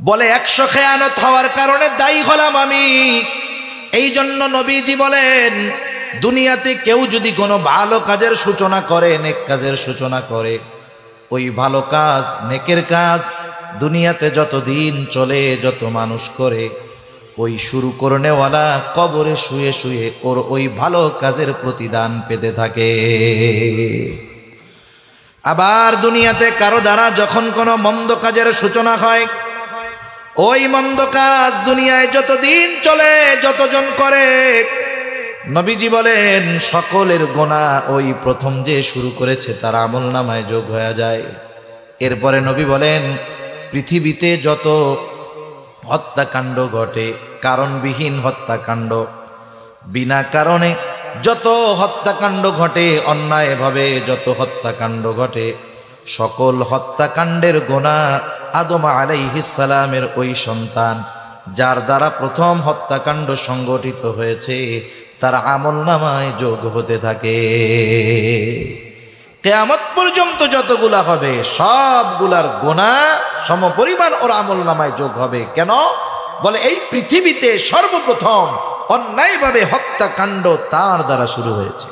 বলে 100 খেয়ানত হওয়ার কারণে দায়ী হলাম আমি। এই জন্য নবীজি বলেন, দুনিয়াতে কেউ যদি কোনো ভালো কাজের সূচনা করে, নেক কাজের সূচনা করে, ওই ভালো কাজ, নেকের কাজ দুনিয়াতে যতদিন চলে, যত মানুষ করে, ওই শুরু করনেওয়ালা কবরে শুয়ে শুয়ে ওর ওই ভালো কাজের প্রতিদান পেতে থাকে। আবার দুনিয়াতে কারো দ্বারা যখন কোনো মন্দ কাজের সূচনা হয়, ওই মন্দ কাজ দুনিয়ায় যতদিন চলে, যতজন করে, নবীজি বলেন সকলের গোনা ওই প্রথম যে শুরু করেছে তার আমলনামায় যোগ হয়ে যায়। এরপরে নবী বলেন, পৃথিবীতে যত হত্যাকাণ্ড ঘটে, কারণবিহীন হত্যাকাণ্ড, বিনা কারণে যত হত্যাকাণ্ড ঘটে, অন্যায়ভাবে যত হত্যাকাণ্ড ঘটে, সকল হত্যাকাণ্ডের গোনা আদম আলাইহিস সালামের ওই সন্তান, যার দ্বারা প্রথম হত্যাকাণ্ড সংগঠিত হয়েছে, তার আমলনামায় যোগ হতে থাকে। কিয়ামত পর্যন্ত যতগুলা হবে সবগুলার গোনা সমপরিমাণ ওর আমলনামায় যোগ হবে। কেন? বলে এই পৃথিবীতে সর্বপ্রথম অন্যায়ভাবে হত্যাকাণ্ড তার দ্বারা শুরু হয়েছে।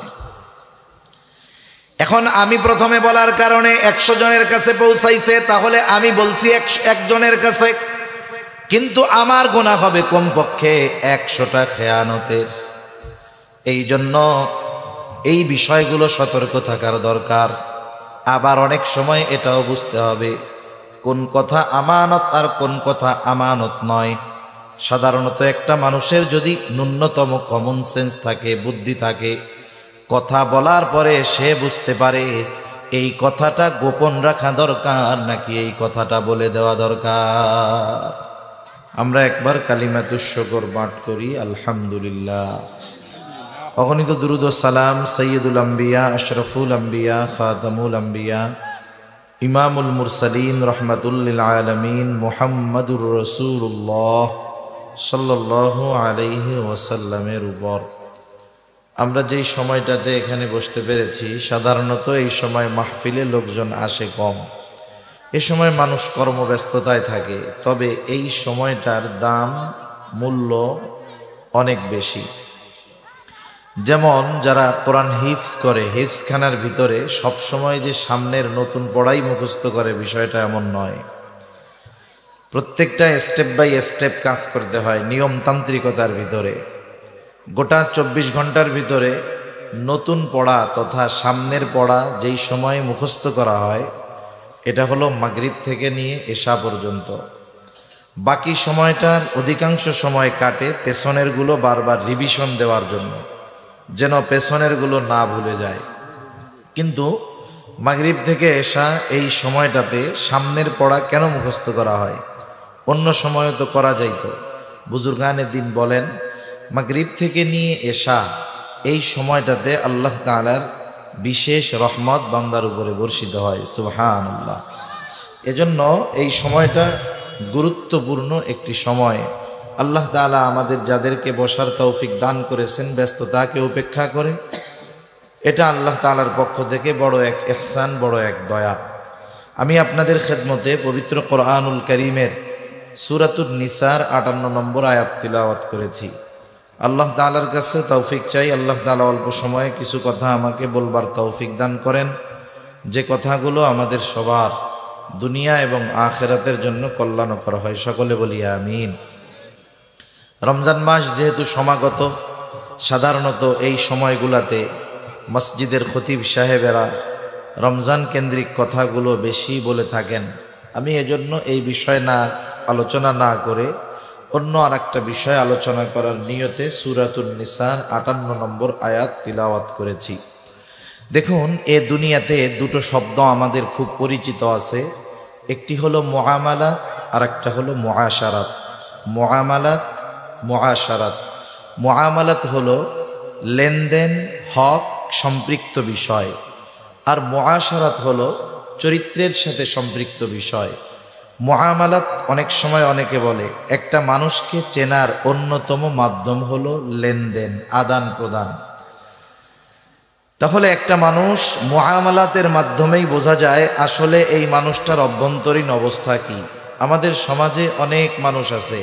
এখন আমি প্রথমে বলার কারণে 100 জনের কাছে পৌঁছাইছে, তাহলে আমি বলছি 1 জনের কাছে, কিন্তু আমার গোনা হবে কমপক্ষে 100টা খেয়ানতের। এই জন্য এই বিষয়গুলো সতর্ক থাকার দরকার। আবার অনেক সময় এটাও বুঝতে হবে কোন কথা আমানত আর কোন কথা আমানত নয়। সাধারণত একটা মানুষের যদি ন্যূনতম কমন সেন্স থাকে, বুদ্ধি থাকে, কথা বলার পরে সে বুঝতে পারে এই কথাটা গোপন রাখা দরকার নাকি এই কথাটা বলে দেওয়া দরকার। আমরা একবার কালিমাতুশ শুকর পাঠ করি, আলহামদুলিল্লাহ। অগণিত দুরুদ ও সালাম সৈয়দুল আম্বিয়া, আশরাফুল আম্বিয়া, খাতামুল আম্বিয়া, ইমামুল মুরসালিন, রহমাতুল লিল আলামিন, মুহাম্মাদুর রাসূলুল্লাহ সাল্লাল্লাহু আলাইহি ওয়াসাল্লামের উপর। আমরা যেই সময়টাতে এখানে বসতে পেরেছি, সাধারণত এই সময় মাহফিলে লোকজন আসে কম। এ সময় মানুষ কর্মব্যস্ততায় থাকে, তবে এই সময়টার দাম, মূল্য অনেক বেশি। যেমন যারা কোরআন হিফজ করে, হিফজখানার ভিতরে সবসময় যে সামনের নতুন পড়াই মুখস্থ করে, বিষয়টা এমন নয়। প্রত্যেকটা স্টেপ বাই স্টেপ কাজ করতে হয় নিয়মতান্ত্রিকতার ভিতরে। গোটা 24 ঘন্টার ভিতরে নতুন পড়া তথা সামনের পড়া যেই সময় মুখস্থ করা হয়, এটা হলো মাগরিব থেকে নিয়ে এশা পর্যন্ত। বাকি সময়টার অধিকাংশ সময় কাটে পেছনেরগুলো বারবার রিভিশন দেওয়ার জন্য, যেন পেছনেরগুলো না ভুলে যায়। কিন্তু মাগরিব থেকে এশা এই সময়টাতে সামনের পড়া কেন মুখস্থ করা হয়? অন্য সময়ও তো করা যাইত। বুজুর্গানে দিন বলেন, মাগরিব থেকে নিয়ে এশা এই সময়টাতে আল্লাহ তাআলার বিশেষ রহমত বান্দার উপরে বর্ষিত হয়। সুবহানাল্লাহ। এজন্য এই সময়টা গুরুত্বপূর্ণ একটি সময়। আল্লাহ তাআলা আমাদের যাদেরকে বসার তৌফিক দান করেছেন ব্যস্ততাকে উপেক্ষা করে, এটা আল্লাহ তাআলার পক্ষ থেকে বড় এক ইহসান, বড় এক দয়া। আমি আপনাদের খেদমতে পবিত্র কোরআনুল কারীমের সূরাতুন নিসার 58 নম্বর আয়াত তিলাওয়াত করেছি। আল্লাহ তাআলার কাছে তৌফিক চাই, আল্লাহ তাআলা অল্প সময়ে কিছু কথা আমাকে বলবার তৌফিক দান করেন, যে কথাগুলো আমাদের সবার দুনিয়া এবং আখিরাতের জন্য কল্যাণকর হয়। সকলে বলি আমিন। রমজান মাস যেহেতু সমাগত, সাধারণত এই সময়গুলাতে মসজিদের খতিব সাহেবেরা রমজান কেন্দ্রিক কথাগুলো বেশি বলে থাকেন। আমি এজন্য এই বিষয় আলোচনা না করে অন্য আর একটা বিষয় আলোচনা করার নিয়তে সূরাতুন নিসার 58 নম্বর আয়াত তিলাওয়াত করেছি। দেখুন, এ দুনিয়াতে দুটো শব্দ আমাদের খুব পরিচিত আছে। একটি হলো মুআমালাত আর একটা হলো মুআশারাত। মুআমালাত, মুআশারাত। মুআমালাত হলো লেনদেন, হক সম্পৃক্ত বিষয়, আর মুআশারাত হলো চরিত্রের সাথে সম্পৃক্ত বিষয়। মুআমালাত অনেক সময় অনেকে বলে একটা মানুষকে চেনার অন্যতম মাধ্যম হলো লেনদেন, আদান প্রদান। তাহলে একটা মানুষ মুআমালাতের মাধ্যমেই বোঝা যায় আসলে এই মানুষটার অভ্যন্তরীণ অবস্থা কি। আমাদের সমাজে অনেক মানুষ আছে,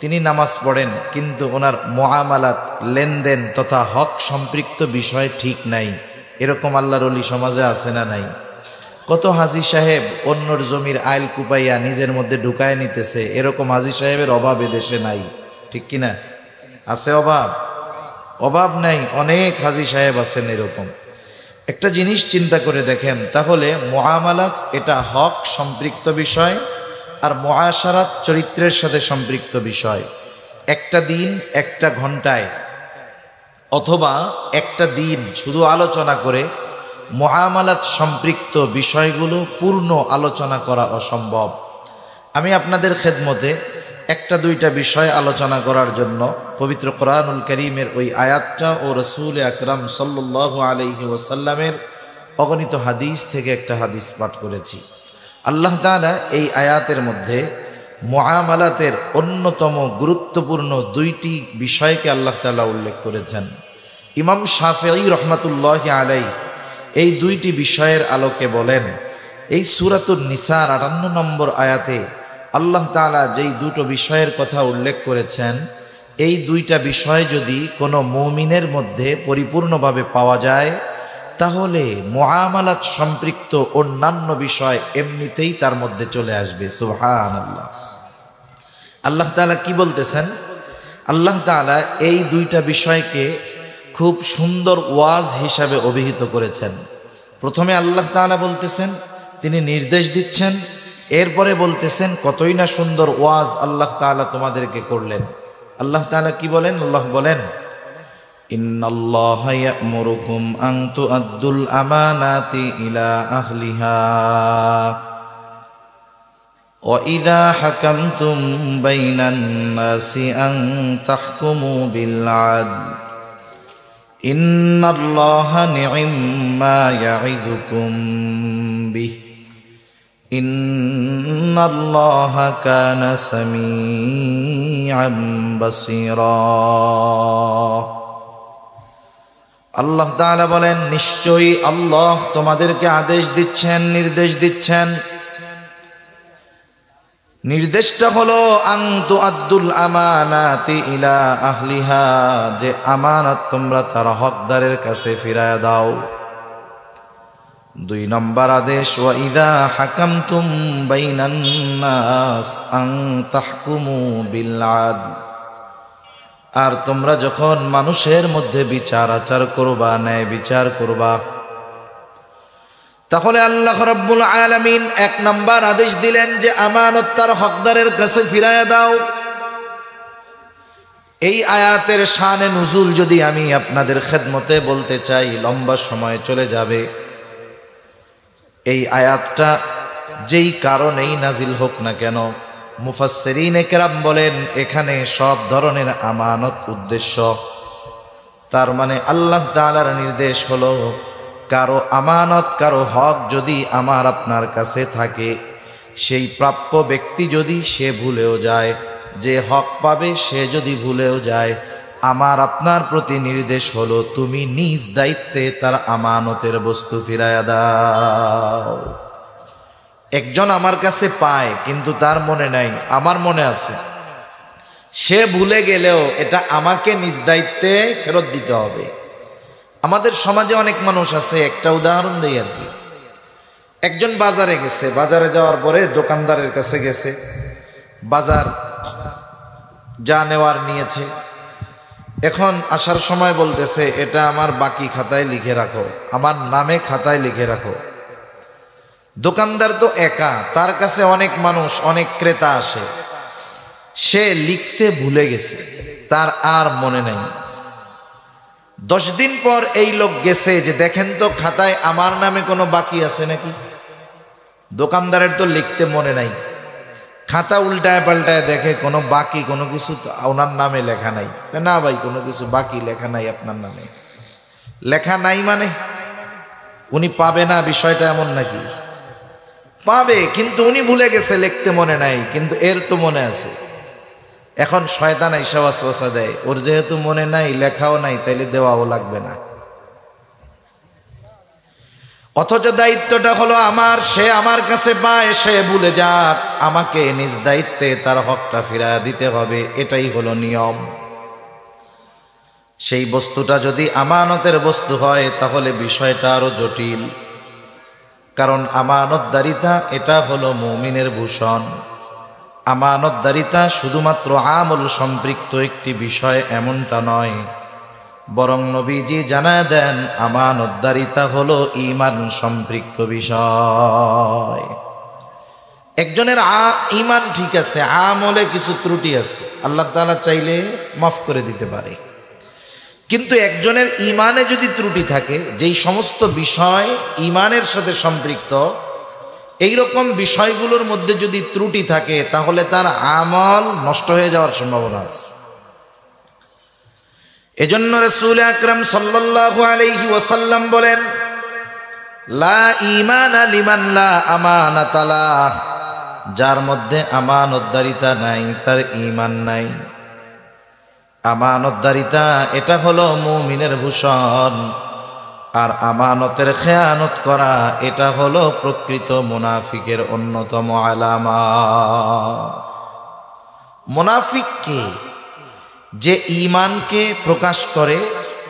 তিনি নামাজ পড়েন কিন্তু ওনার মুআমালাত, লেনদেন তথা হক সম্পৃক্ত বিষয় ঠিক নাই। এরকম আল্লাহর ওলি সমাজে আছে না নাই? কত হাজী সাহেব অন্যর জমির আইল কুপাইয়া নিজের মধ্যে ঢুকায় নিতেছে, এরকম হাজী সাহেবের অভাব এদেশে নাই, ঠিক কিনা? আছে অভাব? অভাব নাই, অনেক হাজী সাহেব আছেন এরকম। একটা জিনিস চিন্তা করে দেখেন, তাহলে মুআমালাত এটা হক সম্পৃক্ত বিষয়, আর মুআশারাত চরিত্রের সাথে সম্পৃক্ত বিষয়। একটা দিন একটা ঘন্টায় অথবা একটা দিন শুধু আলোচনা করে মুআমালাত সম্পৃক্ত বিষয়গুলো পূর্ণ আলোচনা করা অসম্ভব। আমি আপনাদের খেদমতে একটা দুইটা বিষয় আলোচনা করার জন্য পবিত্র কোরআনুল কারীমের ওই আয়াতটা ও রাসূল আকরাম সাল্লাল্লাহু আলাইহি ওয়াসাল্লামের অগণিত হাদিস থেকে একটা হাদিস পাঠ করেছি। আল্লাহ তাআলা এই আয়াতের মধ্যে মুআমালাতের অন্যতম গুরুত্বপূর্ণ দুইটি বিষয়কে আল্লাহ তাআলা উল্লেখ করেছেন। ইমাম শাফিঈ রাহমাতুল্লাহি আলাইহি এই দুইটি বিষয়ের আলোকে বলেন, এই সূরাতুন নিসার ৫৮ নম্বর আয়াতে আল্লাহ তাআলা যেই দুটো বিষয়ের কথা উল্লেখ করেছেন, এই দুইটা বিষয় যদি কোনো মুমিনের মধ্যে পরিপূর্ণভাবে পাওয়া যায়, তাহলে মুআমালাত সম্পৃক্ত অন্যান্য বিষয় এমনিতেই তার মধ্যে চলে আসবে। সুবহানাল্লাহ। আল্লাহ তাআলা কি বলতেছেন? আল্লাহ তাআলা এই দুইটা বিষয়কে খুব সুন্দর ওয়াজ হিসাবে অভিহিত করেছেন। প্রথমে আল্লাহ তাআলা বলতেছেন, তিনি নির্দেশ দিচ্ছেন, এরপরে বলতেছেন কতই না সুন্দর ওয়াজ আল্লাহ তাআলা তোমাদেরকে করলেন। আল্লাহ তাআলা কি বলেন? আল্লাহ বলেন, ইন্নাল্লাহা ইয়া'মুরুকুম আন তুআদ্দুল আমানাতি ইলা আহলিহা ওয়া ইযা হাকামতুম বাইনান নাসি আন তাহকুমু বিল আদল ইন্নাল্লাহা নি'ম্মা ইয়া'iদুকুম বিহি ইন্নাল্লাহা কানা সামিআম বাসীরা। আল্লাহ তাআলা বলেন, নিশ্চয়ই আল্লাহ তোমাদেরকে আদেশ দিচ্ছেন, নির্দেশ দিচ্ছেন। নির্দেশটা হলো আন তুআদ্দুল আমানাতি ইলা আহলিহা, যে আমানত তোমরা তার হকদারের কাছে ফিরায়া দাও। ২ নম্বর আদেশ, ওয়া ইযা হাকামতুম বাইনান নাস আন তাহকুমু বিল আদল, আর তোমরা যখন মানুষের মধ্যে বিচার আচার করবা, ন্যায় বিচার করবা, তাহলে আল্লাহ রাব্বুল আলামিন ১ নম্বর আদেশ দিলেন যে আমানত তার হকদারের কাছে ফিরায়া দাও। এই আয়াতের শানে নুজুল যদি আমি আপনাদের খেদমতে বলতে চাই, লম্বা সময় চলে যাবে। এই আয়াতটা যেই কারণেই নাজিল হোক না কেন, মুফাসসিরিনে কেরাম বলেন এখানে সব ধরনের আমানত উদ্দেশ্য। তার মানে আল্লাহ তাআলার নির্দেশ হলো, কারো আমানত, কারো হক যদি আমার আপনার কাছে থাকে, সেই প্রাপ্য ব্যক্তি যদি সে ভুলেও যায়, যে হক পাবে সে যদি ভুলেও যায়, আমার আপনার প্রতি নির্দেশ হলো তুমি নিজ দায়িত্বে তার আমানতের বস্তু ফিরায়া দাও। একজন আমার কাছে পায় কিন্তু তার মনে নাই, আমার মনে আছে, সে ভুলে গেলেও এটা আমাকে নিজ দায়িত্বে ফেরত দিতে হবে। আমাদের সমাজে অনেক মানুষ আছে, একটা উদাহরণ দেই আর কি। একজন বাজারে গেছে, বাজারে যাওয়ার পরে দোকানদারের কাছে গেছে, বাজার যা নেওয়ার নিয়েছে, এখন আসার সময় বলতেছে এটা আমার বাকি খাতায় লিখে রাখো, আমার নামে খাতায় লিখে রাখো। দোকানদার তো একা, তার কাছে অনেক মানুষ, অনেক ক্রেতা আসে, সে লিখতে ভুলে গেছে, তার আর মনে নাই। 10 দিন পর এই লোক গেছে যে দেখেন তো খাতায় আমার নামে কোনো বাকি আছে নাকি। দোকানদারের তো লিখতে মনে নাই, খাতা উল্টায় পাল্টায় দেখে কোনো বাকি কোনো কিছু ওনার নামে লেখা নাই। না ভাই, কোনো কিছু বাকি লেখা নাই আপনার নামে। লেখা নাই মানে উনি পাবে না, বিষয়টা এমন নাকি? পাবে, কিন্তু উনি ভুলে গেছে, লিখতে মনে নাই, কিন্তু এর তো মনে আছে। এখন শয়তান আইসা ওয়াসওয়াসা দেয়, ওর যেহেতু মনে নাই, লেখাও নাই, তাইলে দেওয়াও লাগবে না। অথচ দায়িত্বটা হলো আমার, সে আমার কাছে পায়, সে ভুলে যাক, আমাকে নিজ দায়িত্বে তার হকটা ফিরিয়ে দিতে হবে, এটাই হলো নিয়ম। সেই বস্তুটা যদি আমানতের বস্তু হয় তাহলে বিষয়টা আরো জটিল, কারণ আমানতদারিতা এটা হলো মুমিনের ভূষণ। আমানতদারিতা শুধুমাত্র আমল সম্পৃক্ত একটি বিষয় এমনটা নয়, বরং নবীজি জানায় দেন আমানতদারিতা হলো ঈমান সম্পৃক্ত বিষয়। একজনের ঈমান ঠিক আছে, আমলে কিছু ত্রুটি আছে, আল্লাহ তাআলা চাইলে মাফ করে দিতে পারে। কিন্তু একজনের ঈমানে যদি ত্রুটি থাকে, যেই সমস্ত বিষয় ঈমানের সাথে সম্পৃক্ত, এই রকম বিষয়গুলোর মধ্যে যদি ত্রুটি থাকে তাহলে তার আমল নষ্ট হয়ে যাওয়ার সম্ভাবনা আছে। এজন্য রাসূল আকরাম সাল্লাল্লাহু আলাইহি ওয়াসাল্লাম বলেন, লা ঈমানা লিমান লা আমানাতা লাহ, যার মধ্যে আমানতদারিতা নাই তার ঈমান নাই। আমানতদারিতা এটা হলো মুমিনের ভূষণ, আর আমানতের খেয়ানত করা এটা হলো প্রকৃত মুনাফিকের অন্যতম আলামত। মুনাফিক কে? যে ঈমানকে প্রকাশ করে,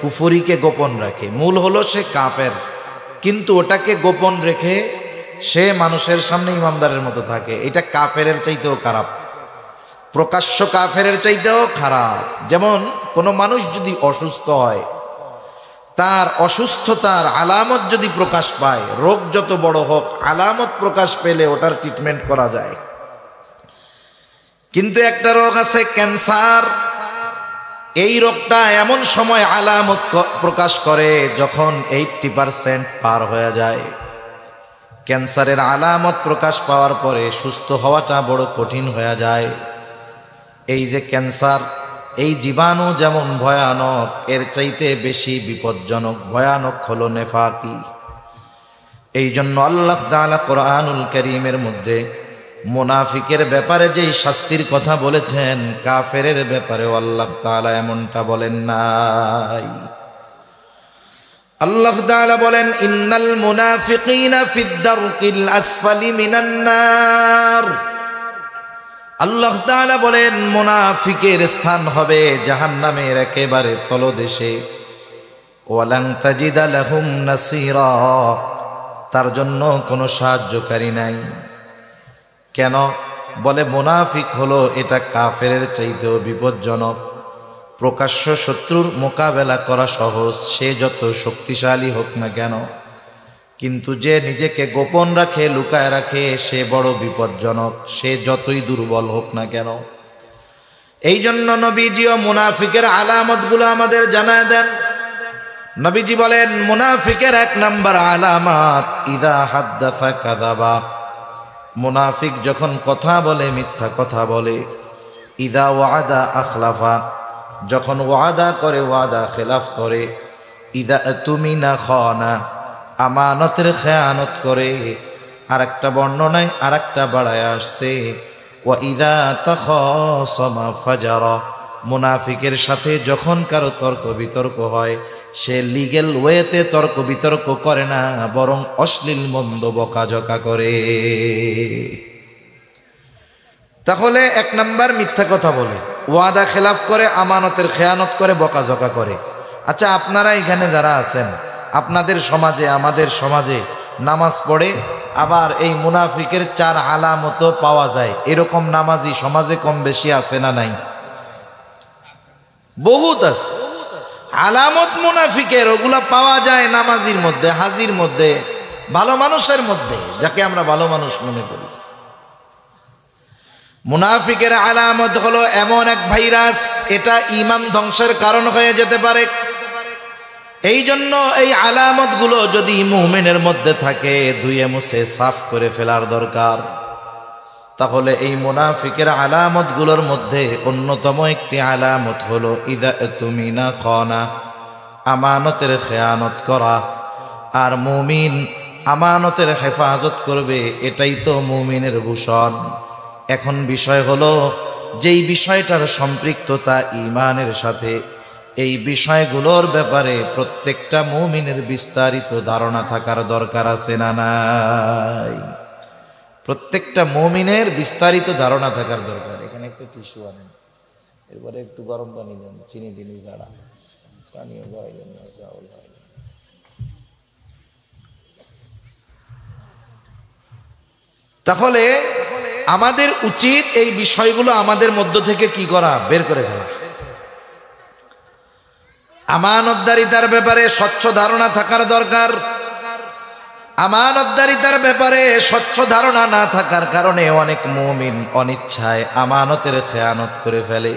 কুফরিকে গোপন রাখে। মূল হলো সে কাফের, কিন্তু ওটাকে গোপন রেখে সে মানুষের সামনে ইমানদারের মতো থাকে। এটা কাফেরের চাইতেও খারাপ, প্রকাশ্য কাফেরের চাইতেও খারাপ। যেমন কোনো মানুষ যদি অসুস্থ হয়, তার অসুস্থতার আলামত যদি প্রকাশ পায়, রোগ যত বড় হোক, আলামত প্রকাশ পেলে ওটার ট্রিটমেন্ট করা যায়। কিন্তু একটা রোগ আছে ক্যান্সার, এই রোগটা এমন সময় আলামত প্রকাশ করে যখন 80% পার হয়ে যায়। ক্যান্সারের আলামত প্রকাশ পাওয়ার পরে সুস্থ হওয়াটা বড় কঠিন হয়ে যায়। এই যে ক্যান্সার, এই জীবাণু যেমন ভয়ানক, এর চাইতে বেশি বিপজ্জনক ভয়ানক হলো নেফাকি। এই জন্য আল্লাহ তাআলা কোরআনুল কারীমের মধ্যে মুনাফিকের ব্যাপারে যেই শাস্তির কথা বলেছেন, কাফেরের ব্যাপারেও আল্লাহ তাআলা এমনটা বলেন নাই। আল্লাহ তাআলা বলেন, ইন্নাল মুনাফিকিনা ফিদ দারকিল আসফালি মিনান নার। আল্লাহ তাআলা বলেন মুনাফিকের স্থান হবে জাহান্নামের একেবারে তলদেশে। ওয়ালান তাজিদা লাহুম নাসীরা, তার জন্য কোনো সাহায্যকারী নাই। কেন? বলে মুনাফিক হলো এটা কাফেরের চাইতেও বিপজ্জনক। প্রকাশ্য শত্রুর মোকাবেলা করা সহজ, সে যত শক্তিশালী হোক না কেন, কিন্তু যে নিজেকে গোপন রাখে, লুকায় রাখে, সে বড় বিপজ্জনক, সে যতই দুর্বল হোক না কেন। এই জন্য নবীজিও মুনাফিকের আলামতগুলো আমাদের জানায় দেন। নবীজি বলেন মুনাফিকের 1 নম্বর আলামত, ইদা হাদ্দাসা কাযাবা। মুনাফিক যখন কথা বলে মিথ্যা কথা বলে। ইদা ওয়াদা আখলাফা, যখন ওয়াদা করে ওয়াদা খেলাফ করে। ইদা তুমিনা খানা, আমানতের খেয়ানত করে। আর একটা বর্ণনায় আর একটা বাড়ায় আসছে, ওয়া ইদা তাখাসামা ফাজারা। মুনাফিকের সাথে যখন কারো তর্ক বিতর্ক হয়, সে লিগ্যাল ওয়েতে তর্ক বিতর্ক করে না, বরং অশ্লীল মন্দ বকাঝকা করে। তাহলে 1 নম্বর মিথ্যা কথা বলে, ওয়াদা খেলাফ করে, আমানতের খেয়ানত করে, বকাঝকা করে। আচ্ছা, আপনারা এখানে যারা আছেন, আপনাদের সমাজে, আমাদের সমাজে নামাজ পড়ে, আবার এই মুনাফিকের 4 আলামত পাওয়া যায়, এরকম নামাজি সমাজে কম বেশি আছে না নাই? বহুত আছে আলামত মুনাফিকের, ওগুলা পাওয়া যায় নামাজির মধ্যে, হাজির মধ্যে, ভালো মানুষের মধ্যে, যাকে আমরা ভালো মানুষ মনে করি। মুনাফিকের আলামত হলো এমন এক ভাইরাস, এটা ঈমান ধ্বংসের কারণ হয়ে যেতে পারে। এই জন্য এই আলামতগুলো যদি মুমিনের মধ্যে থাকে, ধুয়ে মুছে সাফ করে ফেলার দরকার। তাহলে এই মুনাফিকের আলামতগুলোর মধ্যে অন্যতম একটি আলামত হলো ইদা তুমিনা খানা, আমানতের খেয়ানত করা। আর মুমিন আমানতের হেফাজত করবে, এটাই তো মুমিনের ভূষণ। এখন বিষয় হলো, যেই বিষয়টার সম্পৃক্ততা ঈমানের সাথে, এই বিষয়গুলোর ব্যাপারে প্রত্যেকটা মুমিনের বিস্তারিত ধারণা থাকার দরকার আছে না নাই? প্রত্যেকটা মুমিনের বিস্তারিত ধারণা থাকার দরকার। এখানে একটু টিস্যু আনেন, এরপরে একটু গরম পানি দেন, চিনি দিনি যারা পানিও গাইলেন না, চাউল গাইলেন। তাহলে আমাদের উচিত এই বিষয়গুলো আমাদের মধ্য থেকে কি করা, বের করে ফেলা। আমানতদারিতার ব্যাপারে স্বচ্ছ ধারণা থাকার দরকার। আমানতদারিতার ব্যাপারে স্বচ্ছ ধারণা না থাকার কারণে অনেক মুমিন অনিচ্ছায় আমানতের খেয়ানত করে ফেলে।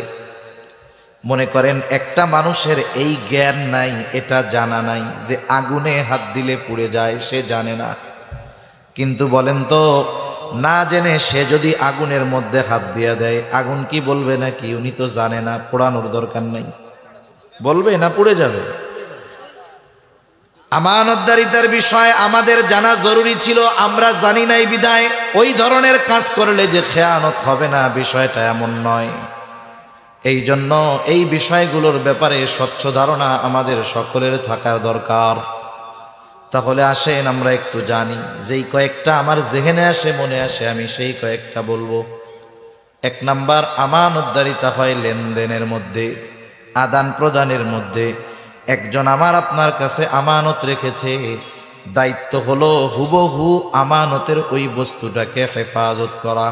মনে করেন একটা মানুষের এই জ্ঞান নাই, এটা জানা নাই যে আগুনে হাত দিলে পুড়ে যায়, সে জানে না। কিন্তু বলেন তো, না জেনে সে যদি আগুনের মধ্যে হাত দিয়ে দেয়, আগুন কি বলবে নাকি? উনি তো জানে না, পোড়ানোর দরকার নাই, বলবে না পুড়ে যাবে। আমানতদারিতার বিষয় আমাদের জানা জরুরি ছিল, আমরা জানি নাই বিদায় ওই ধরনের কাজ করলে যে খেয়ানত হবে না, বিষয়টা এমন নয়। এই জন্য এই বিষয়গুলোর ব্যাপারে স্বচ্ছ ধারণা আমাদের সকলের থাকার দরকার। তাহলে আসেন আমরা একটু জানি, যেই কয়েকটা আমার জেহেনে আসে, মনে আসে, আমি সেই কয়েকটা বলবো। এক নাম্বার, আমানতদারিতা হয় লেনদেনের মধ্যে, আদান প্রদানের মধ্যে। একজন আমার আপনার কাছে আমানত রেখেছে, দায়িত্ব হলো হুবহু আমানতের ওই বস্তুটাকে হেফাজত করা।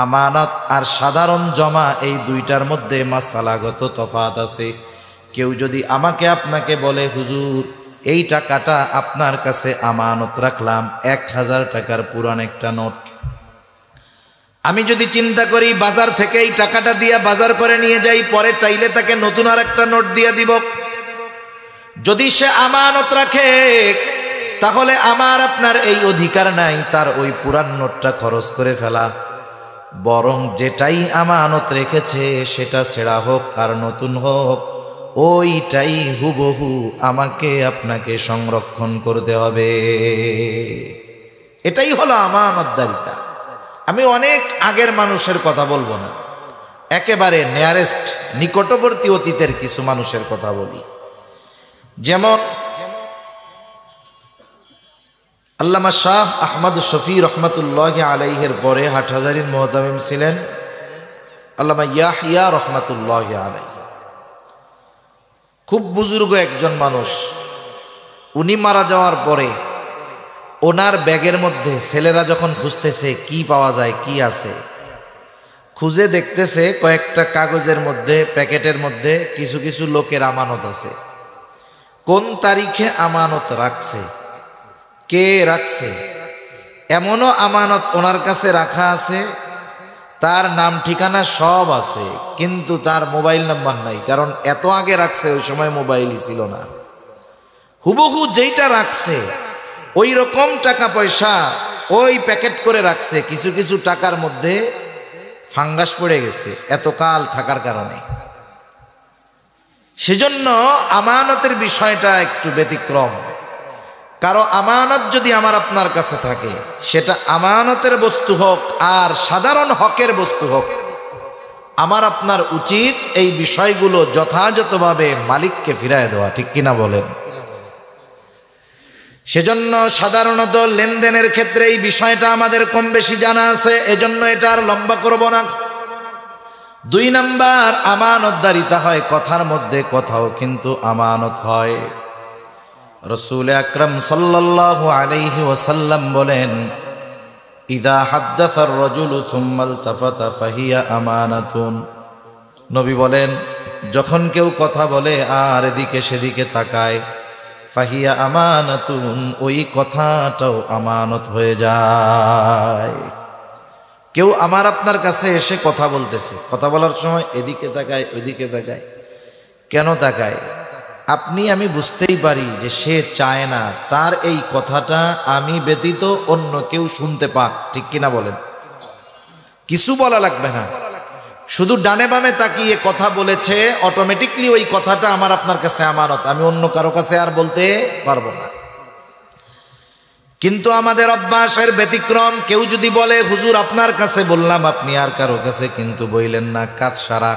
আমানত আর সাধারণ জমা, এই দুইটার মধ্যে মাসালাগত তফাৎ আছে। কেউ যদি আমাকে আপনাকে বলে, হুজুর এই টাকাটা আপনার কাছে আমানত রাখলাম, 1000 টাকার পুরান একটা নোট। আমি যদি চিন্তা করি বাজার থেকে এই টাকাটা দিয়া বাজার করে নিয়ে যাই, পরে চাইলে তাকে নতুন আর একটা নোট দিয়ে দিব। যদি সে আমানত রাখে, তাহলে আমার আপনার এই অধিকার নাই তার ওই পুরান নোটটা খরচ করে ফেলা। বরং যেটাই আমানত রেখেছে সেটা ছেঁড়া হোক আর নতুন হোক, ওইটাই হুবহু আমাকে আপনাকে সংরক্ষণ করতে হবে। এটাই হলো আমানতদারিতা। আমি অনেক আগের মানুষের কথা বলবো না, একেবারে নিয়ারেস্ট, নিকটবর্তী অতীতের কিছু মানুষের কথা বলি। যেমন আল্লামা শাহ আহমদ শফি রহমতুল্লাহ আলাইহের পরে হাটহাজারীর মুহতামিম ছিলেন আল্লামা ইয়াহিয়া রহমতুল্লাহ আলাই। খুব বুজুর্গ একজন মানুষ। উনি মারা যাওয়ার পরে ওনার ব্যাগের মধ্যে ছেলেরা যখন খুঁজতেছে কি পাওয়া যায়, কি আছে, খুঁজে দেখতেছে কয়েকটা কাগজের মধ্যে, প্যাকেটের মধ্যে কিছু কিছু লোকের আমানত আছে। কোন তারিখে আমানত রাখছে, কে রাখছে, এমনও আমানত ওনার কাছে রাখা আছে, তার নাম ঠিকানা সব আছে, কিন্তু তার মোবাইল নাম্বার নাই, কারণ এত আগে রাখছে, ওই সময় মোবাইলই ছিল না। হুবহু যেইটা রাখছে ওই রকম টাকা পয়সা ওই প্যাকেট করে রাখছে। কিছু কিছু টাকার মধ্যে ফাঙ্গাস পড়ে গেছে এতকাল থাকার কারণে। সেজন্য আমানতের বিষয়টা একটু ব্যতিক্রম। কারো আমানত যদি আমার আপনার কাছে থাকে, সেটা আমানতের বস্তু হোক আর সাধারণ হকের বস্তু হোক, আমার আপনার উচিত এই বিষয়গুলো যথাযথভাবে মালিককে ফিরায় দেওয়া, ঠিক কিনা বলেন? সেজন্য সাধারণত লেনদেনের ক্ষেত্রে এই বিষয়টা আমাদের কম বেশি জানা আছে, এজন্য এটা আর লম্বা করব না। 2 নাম্বার, আমানতদারিতা হয় কথার মধ্যে, কথাও কিন্তু আমানত হয়। রাসূল আকরাম সাল্লাল্লাহু আলাইহি ওয়াসাল্লাম বলেন, ইযা হাদ্দাসার রাজুলু সুম্মা ইলতাফাতা ফাহিয়া আমানাতুন। নবী বলেন, যখন কেউ কথা বলে আর এদিকে সেদিকে তাকায়, ফাহিয়া আমানাতুন, ওই কথাটাও আমানত হয়ে যায়। কেউ আমার আপনার কাছে এসে কথা বলতেছে, কথা বলার সময় এদিকে তাকায় ওইদিকে তাকায়, কেন তাকায়? আপনি আমি বুঝতেই পারি যে সে চায় না তার এই কথাটা আমি ব্যতীত অন্য কেউ শুনতে পাক, ঠিক কিনা বলেন? কিছু বলা লাগবে না, শুধু ডানে বামে তাকিয়ে কথা বলেছে, অটোমেটিকলি ওই কথাটা আমার আপনার কাছে আমানত, আমি অন্য কারো কাছে আর বলতে পারবো না। কিন্তু আমাদের অভ্যাসের ব্যতিক্রম। কেউ যদি বলে, হুজুর আপনার কাছে বললাম, আপনি আর কারো কাছে কিন্তু বইলেন না, কাজ সারা।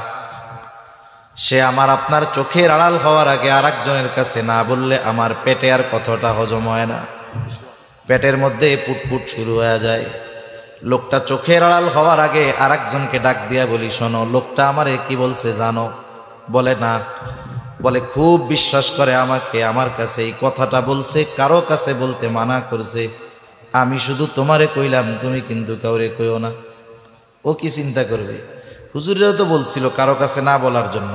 সে আমার আপনার চোখের আড়াল হওয়ার আগে আরেকজনের কাছে না বললে আমার পেটে আর কথাটা হজম হয় না, পেটের মধ্যে পুটপুট শুরু হয়ে যায়। লোকটা চোখের আড়াল হওয়ার আগে আরেকজনকে ডাক দিয়া বলি, শোনো লোকটা আমারে কি বলছে জানো? বলে না। বলে খুব বিশ্বাস করে আমাকে, আমার কাছে এই কথাটা বলছে, কারো কাছে বলতে মানা করছে, আমি শুধু তোমারে কইলাম, তুমি কিন্তু কাউরে কইও না। ও কি চিন্তা করবে? হুজুরেও তো বলছিল কারো কাছে না বলার জন্য,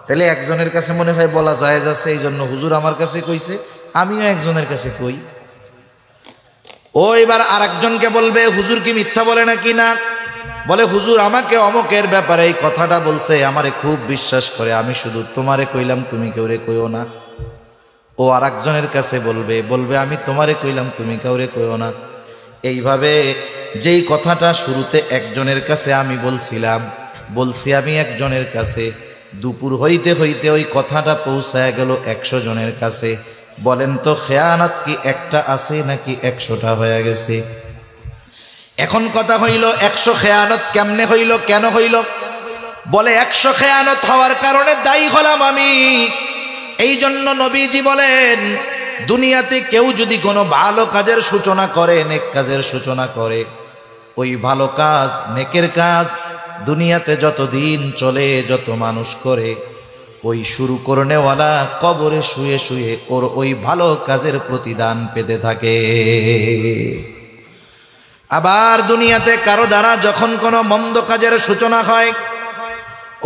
তাহলে একজনের কাছে মনে হয় বলা যায় যাচ্ছে, এই জন্য হুজুর আমার কাছে কইছে, আমিও একজনের কাছে কই। ও এবার আরেকজনকে বলবে, হুজুর কি মিথ্যা বলে নাকি না? বলে হুজুর আমাকে অমকের ব্যাপারে এই কথাটা বলছে, আমারে খুব বিশ্বাস করে, আমি শুধু তোমারে কইলাম, তুমি কাউরে কইও না। ও আরেকজনের কাছে বলবে আমি তোমারে কইলাম, তুমি কাউরে কইও না। এইভাবে যেই কথাটা শুরুতে একজনের কাছে আমি বলছি আমি একজনের কাছে, দুপুর হইতে হইতে ওই কথাটা পৌঁছায় গেল 100 জনের কাছে। বলেন তো খেয়ানত কি একটা আছে নাকি 100টা হয়ে গেছে? এখন কথা হইল 100 খেয়ানত কেমনে হইল, কেন হইল? বলে 100 খেয়ানত হওয়ার কারণে দায়ী হলাম আমি। এই জন্য নবীজি বলেন, দুনিয়াতে কেউ যদি কোনো ভালো কাজের সূচনা করে, নেক কাজের সূচনা করে, ওই ভালো কাজ, নেকের কাজ দুনিয়াতে যতদিন চলে, যত মানুষ করে, ওই শুরু করনেওয়ালা কবরে শুয়ে শুয়ে ওর ওই ভালো কাজের প্রতিদান পেতে থাকে। আবার দুনিয়াতে কারো দ্বারা যখন কোনো মন্দ কাজের সূচনা হয়,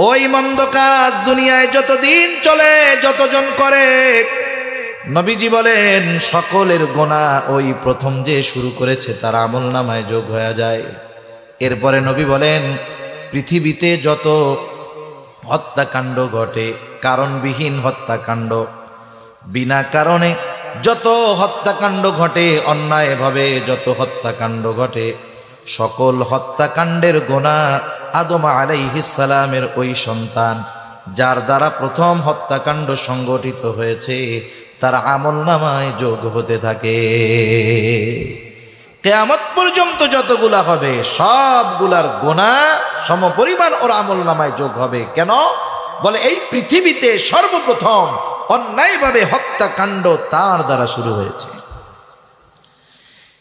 ওই মন্দ কাজ দুনিয়ায় যতদিন চলে, যতজন করে, নবীজি বলেন সকলের গোনা ওই প্রথম যে শুরু করেছে তার আমল নামায় যোগ হয়ে যায়। এরপরে নবী বলেন পৃথিবীতে যত হত্যাকাণ্ড ঘটে, কারণবিহীন হত্যাকাণ্ড, বিনা কারণে যত হত্যাকাণ্ড ঘটে, অন্যায়ভাবে যত হত্যাকাণ্ড ঘটে, সকল হত্যাকাণ্ডের গোনা আদম আলাইহিস সালামের ওই সন্তান যার দ্বারা প্রথম হত্যাকাণ্ড সংগঠিত হয়েছে তার আমলনামায় যোগ হতে থাকে। কিয়ামত পর্যন্ত যতগুলা হবে সবগুলার গোনা সমপরিমাণ ওর আমলনামায় যোগ হবে। কেন? বলে এই পৃথিবীতে সর্বপ্রথম অন্যায়ভাবে হত্যাকাণ্ড তার দ্বারা শুরু হয়েছে।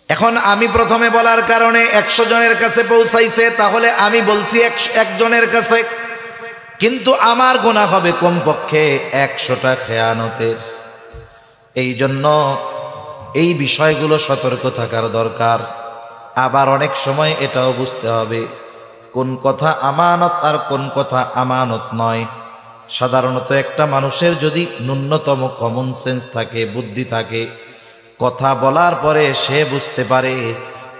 এখন আমি প্রথমে বলার কারণে 100 জনের কাছে পৌঁছাইছে, তাহলে আমি বলছি 1 জনের কাছে, কিন্তু আমার গোনা হবে কমপক্ষে 100টা খেয়ানতের। এই জন্য এই বিষয়গুলো সতর্ক থাকার দরকার। আবার অনেক সময় এটাও বুঝতে হবে কোন কথা আমানত আর কোন কথা আমানত নয়। সাধারণত একটা মানুষের যদি ন্যূনতম কমন সেন্স থাকে, বুদ্ধি থাকে, কথা বলার পরে সে বুঝতে পারে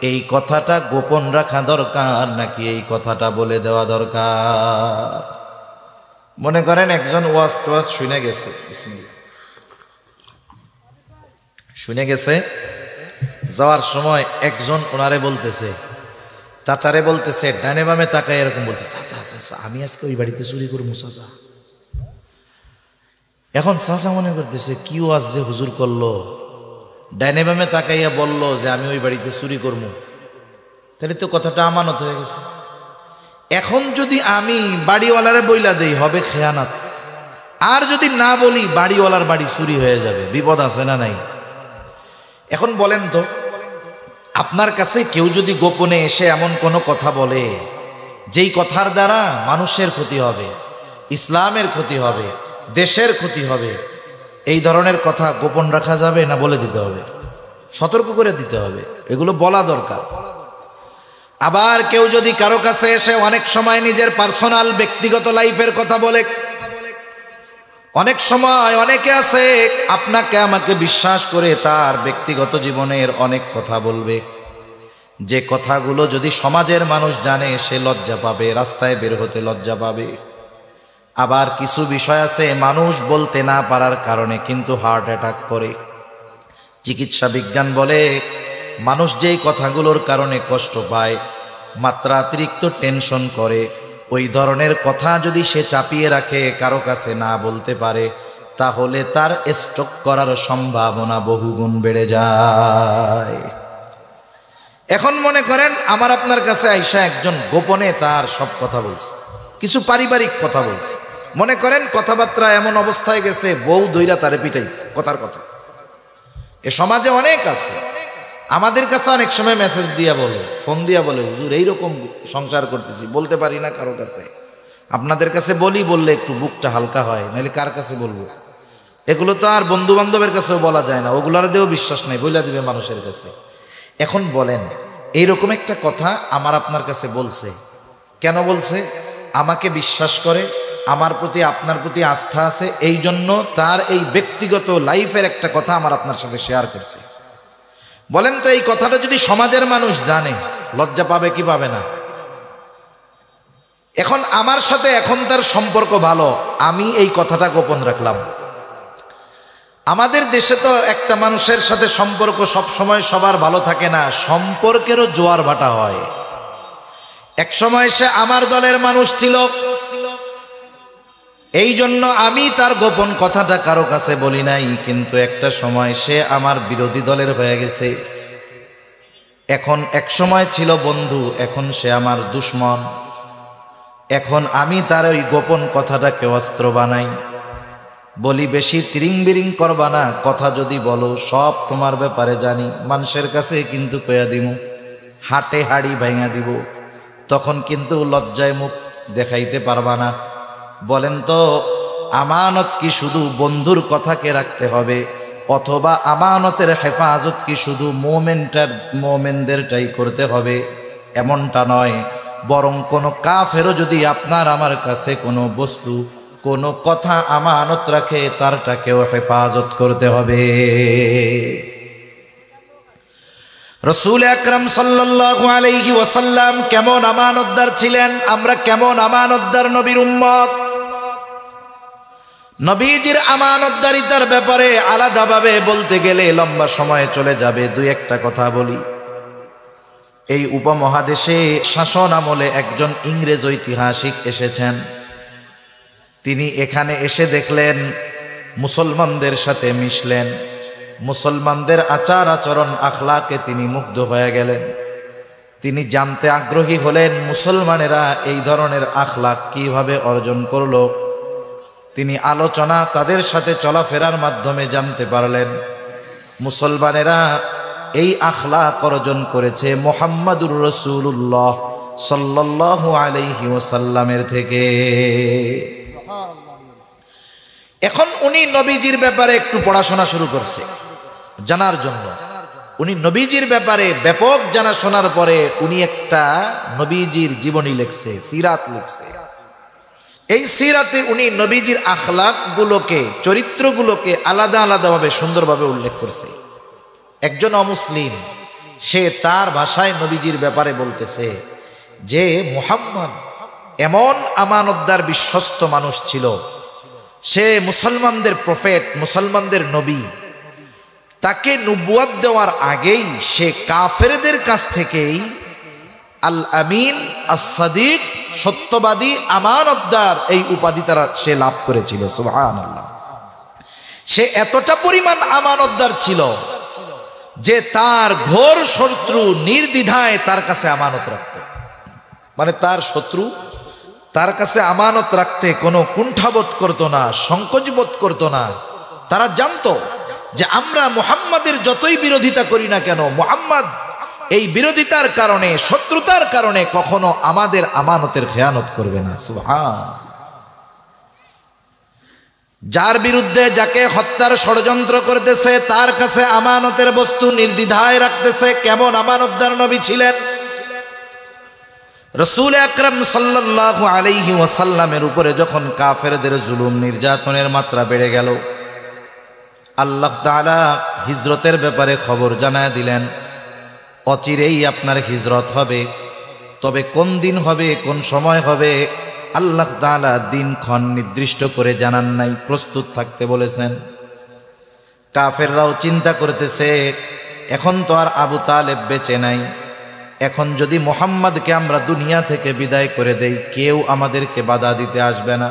এই কথাটা গোপন রাখা দরকার নাকি এই কথাটা বলে দেওয়া দরকার। মনে করেন একজন ওয়াজ শুনে গেছে, যাওয়ার সময় একজন ওনারে বলতেছে, চাচারে বলতেছে, ডানে বামে তাকায় এরকম বলছে, চাচা চাচা আমি আজকে ওই বাড়িতে চুরি করবো চাচা। এখন চাচা মনে করতেছে কি ওয়াজ যে হুজুর করলো, ডানে বামে তাকাইয়া বলল যে আমি ওই বাড়িতে চুরি করবো, তাহলে তো কথাটা আমানত হয়ে গেছে। এখন যদি আমি বাড়িওয়ালারে বইলা দেই হবে খেয়ানত, আর যদি না বলি বাড়িওয়ালার বাড়ি চুরি হয়ে যাবে, বিপদ আছে না নাই? এখন বলেন তো, আপনার কাছে কেউ যদি গোপনে এসে এমন কোনো কথা বলে যেই কথার দ্বারা মানুষের ক্ষতি হবে, ইসলামের ক্ষতি হবে, দেশের ক্ষতি হবে, এই ধরনের কথা গোপন রাখা যাবে না বলে দিতে হবে? সতর্ক করে দিতে হবে, এগুলো বলা দরকার। আবার কেউ যদি কারো কাছে এসে অনেক সময় নিজের পার্সোনাল ব্যক্তিগত লাইফের কথা বলে, অনেক সময় অনেকে আছে আপনাকে আমাকে বিশ্বাস করে তার ব্যক্তিগত জীবনের অনেক কথা বলবে, যে কথাগুলো যদি সমাজের মানুষ জানে সে লজ্জা পাবে, রাস্তায় বের হতে লজ্জা পাবে। আবার কিছু বিষয় আছে মানুষ বলতে না পারার কারণে কিন্তু হার্ট অ্যাটাক করে। চিকিৎসা বিজ্ঞান বলে মানুষ যেই কথাগুলোর কারণে কষ্ট পায়, মাত্রাতিরিক্ত টেনশন করে, ওই ধরনের কথা যদি সে চাপিয়ে রাখে, কারো কাছে না বলতে পারে, তাহলে তার স্ট্রোক করার সম্ভাবনা বহুগুণ বেড়ে যায়। এখন মনে করেন আমার আপনার কাছে আইসা একজন গোপনে তার সব কথা বলছে, কিছু পারিবারিক কথা বলছে, মনে করেন কথাবার্তা এমন অবস্থায় গেছে, বউ দইরা তারে পিটাইছে, কথার কথা। এ সমাজে অনেক আছে। আমাদের কাছে অনেক সময় মেসেজ দিয়া বলে, ফোন দিয়া বলে, হুজুর এইরকম সংসার করতেছি, বলতে পারি না কারো কাছে। আপনাদের কাছে বলি, বললে একটু বুকটা হালকা হয়, নাহলে কার কাছে বলবো? এগুলো তো আর বন্ধু বান্ধবের কাছেও বলা যায় না, ওগুলার দিয়েও বিশ্বাস নাই, বইলা দিবে মানুষের কাছে। এখন বলেন, এইরকম একটা কথা আমার আপনার কাছে বলছে, কেন বলছে? আমাকে বিশ্বাস করে, আমার প্রতি আপনার প্রতি আস্থা আছে, এই জন্য তার এই ব্যক্তিগত লাইফের একটা কথা আমার আপনার সাথে শেয়ার করছে। বলেন তো, এই কথাটা যদি সমাজের মানুষ জানে, লজ্জা পাবে কি পাবে না? এখন আমার সাথে এখন তার সম্পর্ক ভালো, আমি এই কথাটা গোপন রাখলাম। আমাদের দেশে তো একটা মানুষের সাথে সম্পর্ক সব সময় সবার ভালো থাকে না, সম্পর্কেরও জোয়ার ভাটা হয়। এক সময় সে আমার দলের মানুষ ছিল, এই জন্য আমি তার গোপন কথাটা কারো কাছে বলি নাই, কিন্তু একটা সময় সে আমার বিরোধী দলের হয়ে গেছে। এখন এক সময় ছিল বন্ধু, এখন সে আমার দুশ্মন। এখন আমি তার ওই গোপন কথাটাকে অস্ত্র বানাই, বলি বেশি তিরিং বিরিং করবা না, কথা যদি বলো সব তোমার ব্যাপারে জানি, মানুষের কাছে কিন্তু কয়া দিমু, হাটে হাড়ি ভাঙা দিব, তখন কিন্তু লজ্জায় মুখ দেখাইতে পারবা না। বলেন তো, আমানত কি শুধু বন্ধুর কথাকে রাখতে হবে, অথবা আমানতের হেফাজত কি শুধু মোমেনদেরটাই করতে হবে? এমনটা নয়, বরং কোনো কাফেরও যদি আপনার আমার কাছে কোনো বস্তু, কোনো কথা আমানত রাখে, তারটাকেও হেফাজত করতে হবে। রাসূল আকরাম সাল্লাল্লাহু আলাইহি ওয়াসাল্লাম কেমন আমানতদার ছিলেন, আমরা কেমন আমানতদার নবীর উম্মত। নবীজির আমানতদারিতার ব্যাপারে আলাদাভাবে বলতে গেলে লম্বা সময় চলে যাবে। দুই একটা কথা বলি। এই উপমহাদেশে শাসন আমলে একজন ইংরেজ ঐতিহাসিক এসেছেন। তিনি এখানে এসে দেখলেন মুসলমানদের সাথে মিশলেন, মুসলমানদের আচার আচরণ আখলাকে তিনি মুগ্ধ হয়ে গেলেন। তিনি জানতে আগ্রহী হলেন মুসলমানেরা এই ধরনের আখলাক কিভাবে অর্জন করলো। তিনি আলোচনা, তাদের সাথে চলাফেরার মাধ্যমে জানতে পারলেন মুসলমানেরা এই আখলাক অর্জন করেছে মুহাম্মাদুর রাসূলুল্লাহ সাল্লাল্লাহু আলাইহি ওয়াসাল্লামের থেকে। এখন উনি নবীজির ব্যাপারে একটু পড়াশোনা শুরু করছে জানার জন্য। উনি নবীজির ব্যাপারে ব্যাপক জানা শোনার পরে উনি একটা নবীজির জীবনী লিখছে, সিরাত লিখছে। এই সিরাতে উনি নবীজির আখলাকগুলোকে, চরিত্রগুলোকে আলাদা আলাদাভাবে সুন্দরভাবে উল্লেখ করছে। একজন অমুসলিম সে তার ভাষায় নবীজির ব্যাপারে বলতেছে যে মুহাম্মদ এমন আমানতদার বিশ্বস্ত মানুষ ছিল, সে মুসলমানদের প্রফেট, মুসলমানদের নবী। তাকে নবুয়ত দেওয়ার আগেই সে কাফেরদের কাছ থেকেই আল আমিন, আস-সাদিক, সত্যবাদী, আমানতদার এই উপাধি তারা সে লাভ করেছিল। সুবহানাল্লাহ। সে এতটা পরিমাণ আমানতদার ছিল যে তার ঘোর শত্রু নির্দ্বিধায় তার কাছে আমানত রাখত। মানে তার শত্রু তার কাছে আমানত রাখতে কোনো কুণ্ঠাবোধ করতো না, সংকোচবোধ করতো না। তারা জানতো যে আমরা মুহাম্মাদের যতই বিরোধিতা করি না কেন, মুহাম্মদ এই বিরোধিতার কারণে, শত্রুতার কারণে কখনো আমাদের আমানতের খেয়ানত করবে না। সুবহান। যার বিরুদ্ধে, যাকে হত্যার ষড়যন্ত্র করতেছে, তার কাছে আমানতের বস্তু নির্দ্বিধায় রাখতেছে। কেমন আমানতদার নবী ছিলেন। রাসূল আকরাম সাল্লাল্লাহু আলাইহি ওয়াসাল্লামের উপরে যখন কাফেরদের জুলুম নির্যাতনের মাত্রা বেড়ে গেল, আল্লাহ তাআলা হিজরতের ব্যাপারে খবর জানায় দিলেন, অচিরেই আপনার হিজরত হবে। তবে কোন দিন হবে, কোন সময় হবে, আল্লাহ তাআলা দিনক্ষণ নির্দিষ্ট করে জানান নাই, প্রস্তুত থাকতে বলেছেন। কাফেররাও চিন্তা করতেছে, এখন তো আর আবু তালেব বেঁচে নাই, এখন যদি মুহাম্মদকে আমরা দুনিয়া থেকে বিদায় করে দেই, কেউ আমাদেরকে বাধা দিতে আসবে না।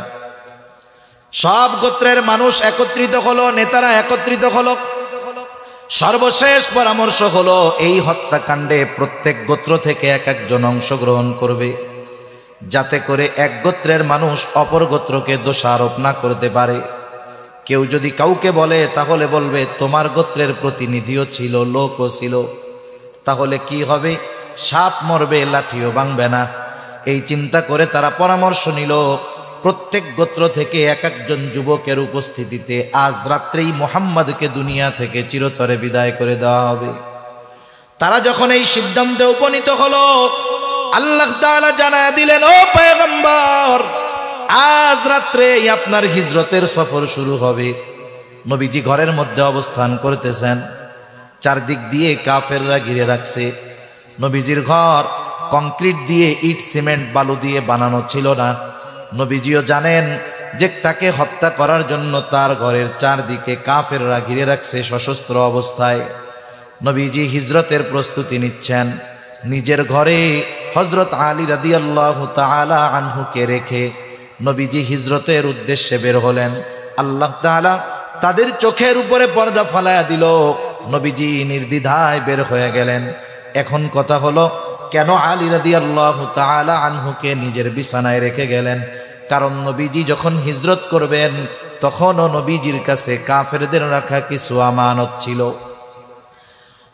সব গোত্রের মানুষ একত্রিত হলো, নেতারা একত্রিত হলো। সর্বশেষ পরামর্শ হলো এই হত্যাকাণ্ডে প্রত্যেক গোত্র থেকে এক একজন অংশগ্রহণ করবে। যাতে করে এক গোত্রের মানুষ অপর গোত্রকে দোষারোপ না করতে পারে। কেউ যদি কাউকে বলে তাহলে বলবে তোমার গোত্রের প্রতিনিধিও ছিল, লোকও ছিল, তাহলে কি হবে? সাপ মরবে, লাঠিও ভাঙবে না। এই চিন্তা করে তারা পরামর্শ নিল, প্রত্যেক গোত্র থেকে এক একজন যুবকের উপস্থিতিতে আজ রাত্রেই মুহাম্মদকে দুনিয়া থেকে চিরতরে বিদায় করে দেওয়া হবে। তারা যখন এই সিদ্ধান্তে উপনীত হলো, আল্লাহ তাআলা জানায়া দিলেন, ও পয়গম্বর, আজ রাত্রে আপনার হিজরতের সফর শুরু হবে। নবীজি ঘরের মধ্যে অবস্থান করতেছেন, চারদিক দিয়ে কাফেররা ঘিরে রাখছে। নবীজির ঘর কংক্রিট দিয়ে, ইট সিমেন্ট বালু দিয়ে বানানো ছিল না। নবীজিও জানেন যে তাকে হত্যা করার জন্য তার ঘরের চারদিকে কাফেররা ঘিরে রাখছে সশস্ত্র অবস্থায়। নবীজি হিজরতের প্রস্তুতি নিচ্ছেন। নিজের ঘরে হযরত আলী রাদিয়াল্লাহু তাআলা আনহুকে রেখে নবীজি হিজরতের উদ্দেশ্যে বের হলেন। আল্লাহ তাআলা তাদের চোখের উপরে পর্দা ফালায়া দিল। নবীজি নির্দ্বিধায় বের হয়ে গেলেন। এখন কথা হলো, কেন আলী রাদিয়াল্লাহু তাআলা আনহুকে নিজের বিছানায় রেখে গেলেন? কারণ নবীজি যখন হিজরত করবেন তখনও নবীজির কাছে কাফেরদের রাখা কিছু আমানত ছিল।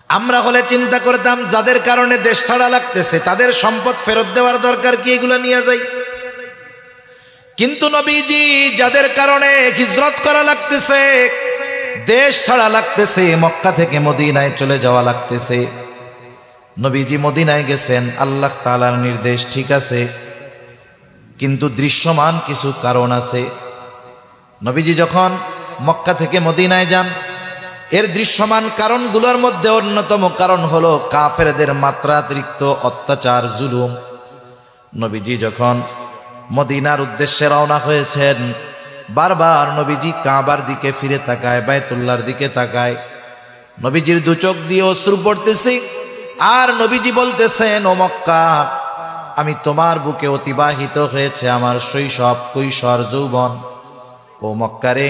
আমরা হলে চিন্তা করতাম যাদের কারণে দেশ ছাড়া লাগতেছে তাদের সম্পদ ফেরত দেওয়ার দরকার কি, এগুলো নিয়ে যাই। কিন্তু নবীজি যাদের কারণে হিজরত করা লাগতেছে, দেশ ছাড়া লাগতেছে, মক্কা থেকে মদিনায় চলে যাওয়া লাগতেছে, নবীজি মদিনায় গেছেন আল্লাহ তাআলার নির্দেশ, ঠিক আছে, কিন্তু দৃশ্যমান কিছু কারণ আছে। নবীজি যখন মক্কা থেকে মদিনায় যান, এর দৃশ্যমান কারণগুলোর মধ্যে অন্যতম কারণ হলো কাফেরদের মাত্রাতিরিক্ত অত্যাচার, জুলুম। নবীজি যখন মদিনার উদ্দেশ্যে রওনা হয়েছেন, বারবার নবীজি কাবার দিকে ফিরে তাকায়, বায়তুল্লাহর দিকে তাকায়। নবীজির দু চোখ দিয়ে অশ্রু পড়তেছে, আর নবীজি বলতেছেন, ও মক্কা, আমি তোমার বুকে অতিবাহিত হয়েছে আমার শৈশব, কৈশোর, যৌবন। ও মক্কারে,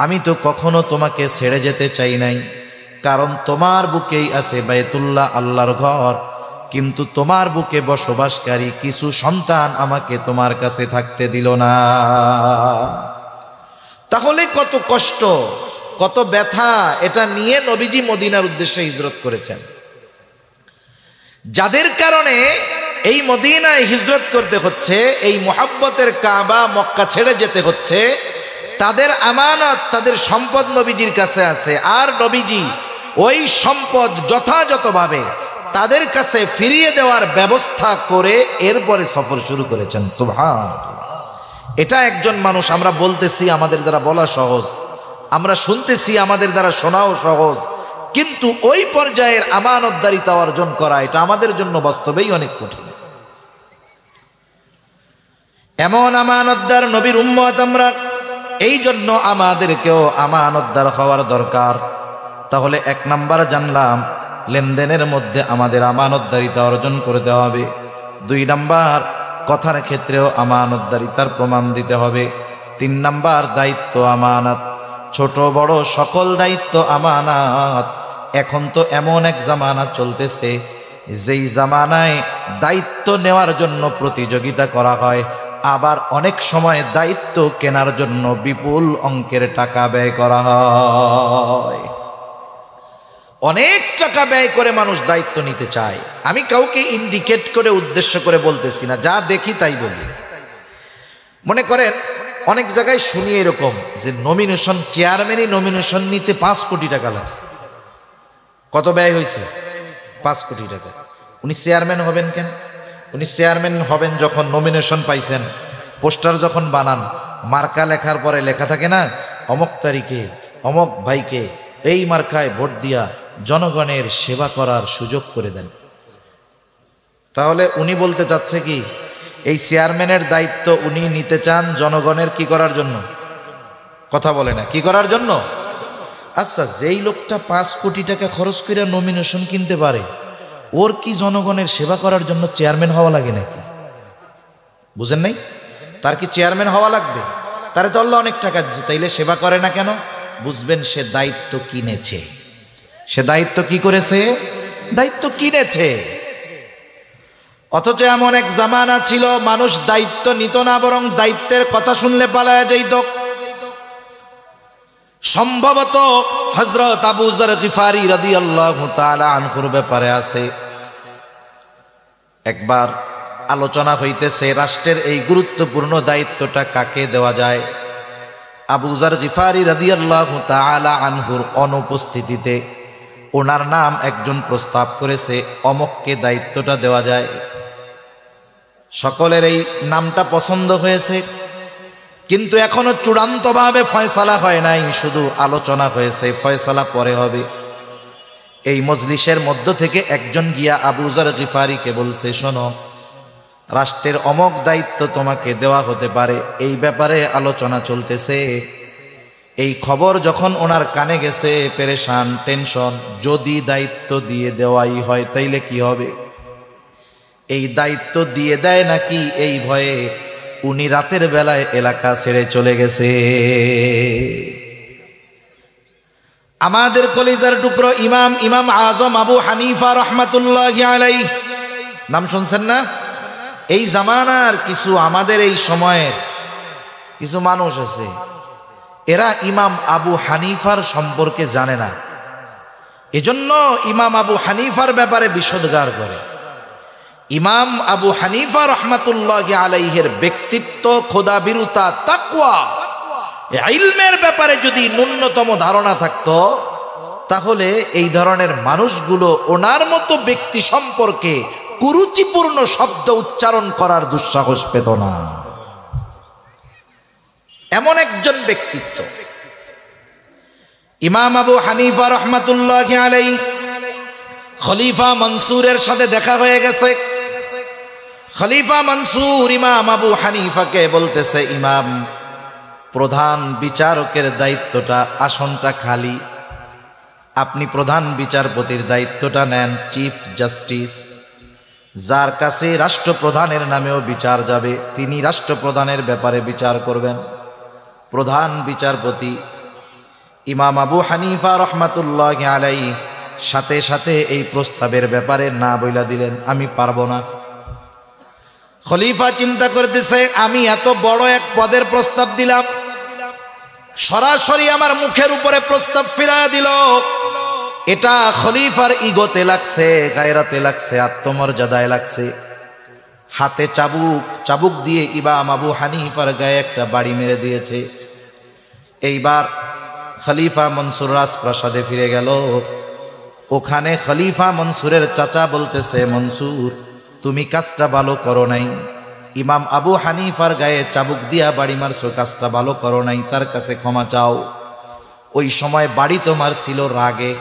আমি তো কখনো তোমাকে ছেড়ে যেতে চাই নাই, কারণ তোমার বুকেই আছে বায়তুল্লাহ, আল্লাহর ঘর। কিন্তু তোমার বুকে বসবাসকারী কিছু সন্তান আমাকে তোমার কাছে থাকতে দিল না। তাহলে কত কষ্ট, কত ব্যথা, এটা নিয়ে নবীজি মদিনার উদ্দেশ্যে হিজরত করেছেন। যাদের কারণে এই মদিনায় হিজরত করতে হচ্ছে, এই মুহাব্বতের কাবা মক্কা ছেড়ে যেতে হচ্ছে, তাদের আমানত, তাদের সম্পদ নবীজির কাছে আছে। আর নবীজি ওই সম্পদ যথাযথভাবে তাদের কাছে ফিরিয়ে দেওয়ার ব্যবস্থা করে এরপরে সফর শুরু করেছেন। সুবহানাল্লাহ। এটা একজন মানুষ, আমরা বলতেছি আমাদের দ্বারা বলা সহজ, আমরা শুনতেছি আমাদের দ্বারা শোনাও সহজ, কিন্তু ওই পর্যায়ের আমানতদারিতা অর্জন করা এটা আমাদের জন্য বাস্তবেই অনেক কঠিন। এমন আমানতদার নবীর উম্মত আমরা, এই জন্য আমাদেরকেও আমানতদার হওয়ার দরকার। তাহলে এক নাম্বার জানলাম, লেনদেনের মধ্যে আমাদের আমানতদারিতা অর্জন করতে হবে। 2 নাম্বার, কথার ক্ষেত্রেও আমানতদারিতার প্রমাণ দিতে হবে। 3 নাম্বার, দায়িত্ব আমানত, ছোট বড় সকল দায়িত্ব আমানত। এখন তো এমন এক জামানা চলতেছে, যেই জামানায় দায়িত্ব নেওয়ার জন্য প্রতিযোগিতা করা হয়, আবার অনেক সময় দায়িত্ব কেনার জন্য বিপুল অঙ্কের টাকা ব্যয় করা হয়। অনেক টাকা ব্যয় করে মানুষ দায়িত্ব নিতে চায়। আমি কাউকে ইন্ডিকেট করে উদ্দেশ্য করে বলতেছি না, যা দেখি তাই বলি। মনে করেন অনেক জায়গায় শুনি এরকম যে নমিনেশন, চেয়ারম্যানই নমিনেশন নিতে 5 কোটি টাকা লাগছে। কত ব্যয় হয়েছে? 5 কোটি টাকা। উনি চেয়ারম্যান হবেন কেন? উনি চেয়ারম্যান হবেন যখন নমিনেশন পাইছেন, পোস্টার যখন বানান, মার্কা লেখার পরে লেখা থাকে না, অমক তারিখে অমক ভাইকে এই মার্কায় ভোট দিয়া জনগণের সেবা করার সুযোগ করে দেন। তাহলে উনি বলতে চাচ্ছে কি, এই চেয়ারম্যানের দায়িত্ব উনি নিতে চান জনগণের কি করার জন্য? কথা বলে না, কি করার জন্য? আচ্ছা, যেই লোকটা 5 কোটি টাকা খরচ করে নমিনেশন কিনতে পারে, ওর কি জনগণের সেবা করার জন্য চেয়ারম্যান হওয়া লাগে নাকি? বুঝেন নাই? তার কি চেয়ারম্যান হওয়া লাগবে? তারে তো আল্লাহ অনেক টাকা দিচ্ছে, তাইলে সেবা করে না কেন? বুঝবেন, সে দায়িত্ব কিনেছে। সে দায়িত্ব কি করেছে? দায়িত্ব কিনেছে। অথচ এমন এক জামানা ছিল মানুষ দায়িত্ব নিত না, বরং দায়িত্বের কথা শুনলে পালায়া যাইত। সম্ভবত হযরত আবু যর গিফারি রাদিয়াল্লাহু তাআলা আনহুর ব্যাপারে আছে। একবার আলোচনা হইতেছে রাষ্ট্রের এই গুরুত্বপূর্ণ দায়িত্বটা কাকে দেওয়া যায়। আবু যর গিফারি রাদিয়াল্লাহু তাআলা আনহুর অনুপস্থিতিতে ওনার নাম একজন প্রস্তাব করেছে, অমককে দায়িত্বটা দেওয়া যায়। সকলের এই নামটা পছন্দ হয়েছে, কিন্তু এখনো চূড়ান্তভাবে ফয়সালা হয় নাই, শুধু আলোচনা হয়েছে, ফয়সালা পরে হবে। এই মজলিসের মধ্য থেকে একজন গিয়া আবু যর গিফারিকে বলছে, শোনো, রাষ্ট্রের অমক দায়িত্ব তোমাকে দেওয়া হতে পারে, এই ব্যাপারে আলোচনা চলতেছে। এই খবর যখন ওনার কানে গেছে, পেরেশান, টেনশন, যদি দায়িত্ব দিয়ে দেওয়াই হয় তাইলে কি হবে। এই দায়িত্ব দিয়ে দেয় নাকি এই ভয়ে উনি রাতের বেলায় এলাকা ছেড়ে চলে গেছে। আমাদের কলিজার টুকরো ইমাম আজম আবু হানিফা রাহমাতুল্লাহি আলাইহি, নাম শুনছেন না? এই জামানার কিছু, আমাদের এই সময়ের কিছু মানুষ আছে, এরা ইমাম আবু হানিফার সম্পর্কে জানে না, এজন্য ইমাম আবু হানিফার ব্যাপারে বিষোদ্গার করে। ইমাম আবু হানিফা রাহমাতুল্লাহি আলাইহির ব্যক্তিত্ব, খোদাভীরুতা, তাকওয়া, ইলমের ব্যাপারে যদি ন্যূনতম ধারণা থাকতো, তাহলে এই ধরনের মানুষগুলো ওনার মতো ব্যক্তি সম্পর্কে কুরুচিপূর্ণ শব্দ উচ্চারণ করার দুঃসাহস পেত না। এমন একজন ব্যক্তিত্ব ইমাম আবু হানিফা রাহমাতুল্লাহি আলাইহি। খলিফা মনসুরের সাথে দেখা হয়ে গেছে। খলিফা মনসুর ইমাম আবু হানিফাকে বলতেছে, ইমাম, প্রধান বিচারকের দায়িত্বটা, আসনটা খালি, আপনি প্রধান বিচারপতির দায়িত্বটা নেন। চিফ জাস্টিস, যার কাছে রাষ্ট্রপ্রধানের নামেও বিচার যাবে, তিনি রাষ্ট্রপ্রধানের ব্যাপারে বিচার করবেন। প্রধান বিচারপতি ইমাম আবু হানিফা রাহমাতুল্লাহি আলাইহি সাথে সাথে এই প্রস্তাবের ব্যাপারে না বইলা দিলেন, আমি পারবো না। খলিফা চিন্তা করতেছে, আমি এত বড় এক পদের প্রস্তাব দিলাম, সরাসরি আমার মুখের উপরে প্রস্তাব ফিরায় দিল। এটা খলিফার ইগোতে লাগছে, গায়রাতে লাগছে, আত্মমর্যাদায় লাগছে। হাতে চাবুক দিয়ে ইমাম আবু হানিফার গায়ে একটা বাড়ি মেরে দিয়েছে। এইবার খলিফা মনসুর রাজপ্রাসাদে ফিরে গেল। ওখানে খলিফা মনসুরের চাচা বলতেছে, মনসুর, তুমি কাজটা ভালো করো নাই, ইমাম আবু হানিফার গায়ে চাবুক দিয়া বাড়ি মারছো, কাজটা ভালো করো নাই, তার কাছে ক্ষমা চাও। ওই সময় বাড়ি তোমার ছিল রাগে,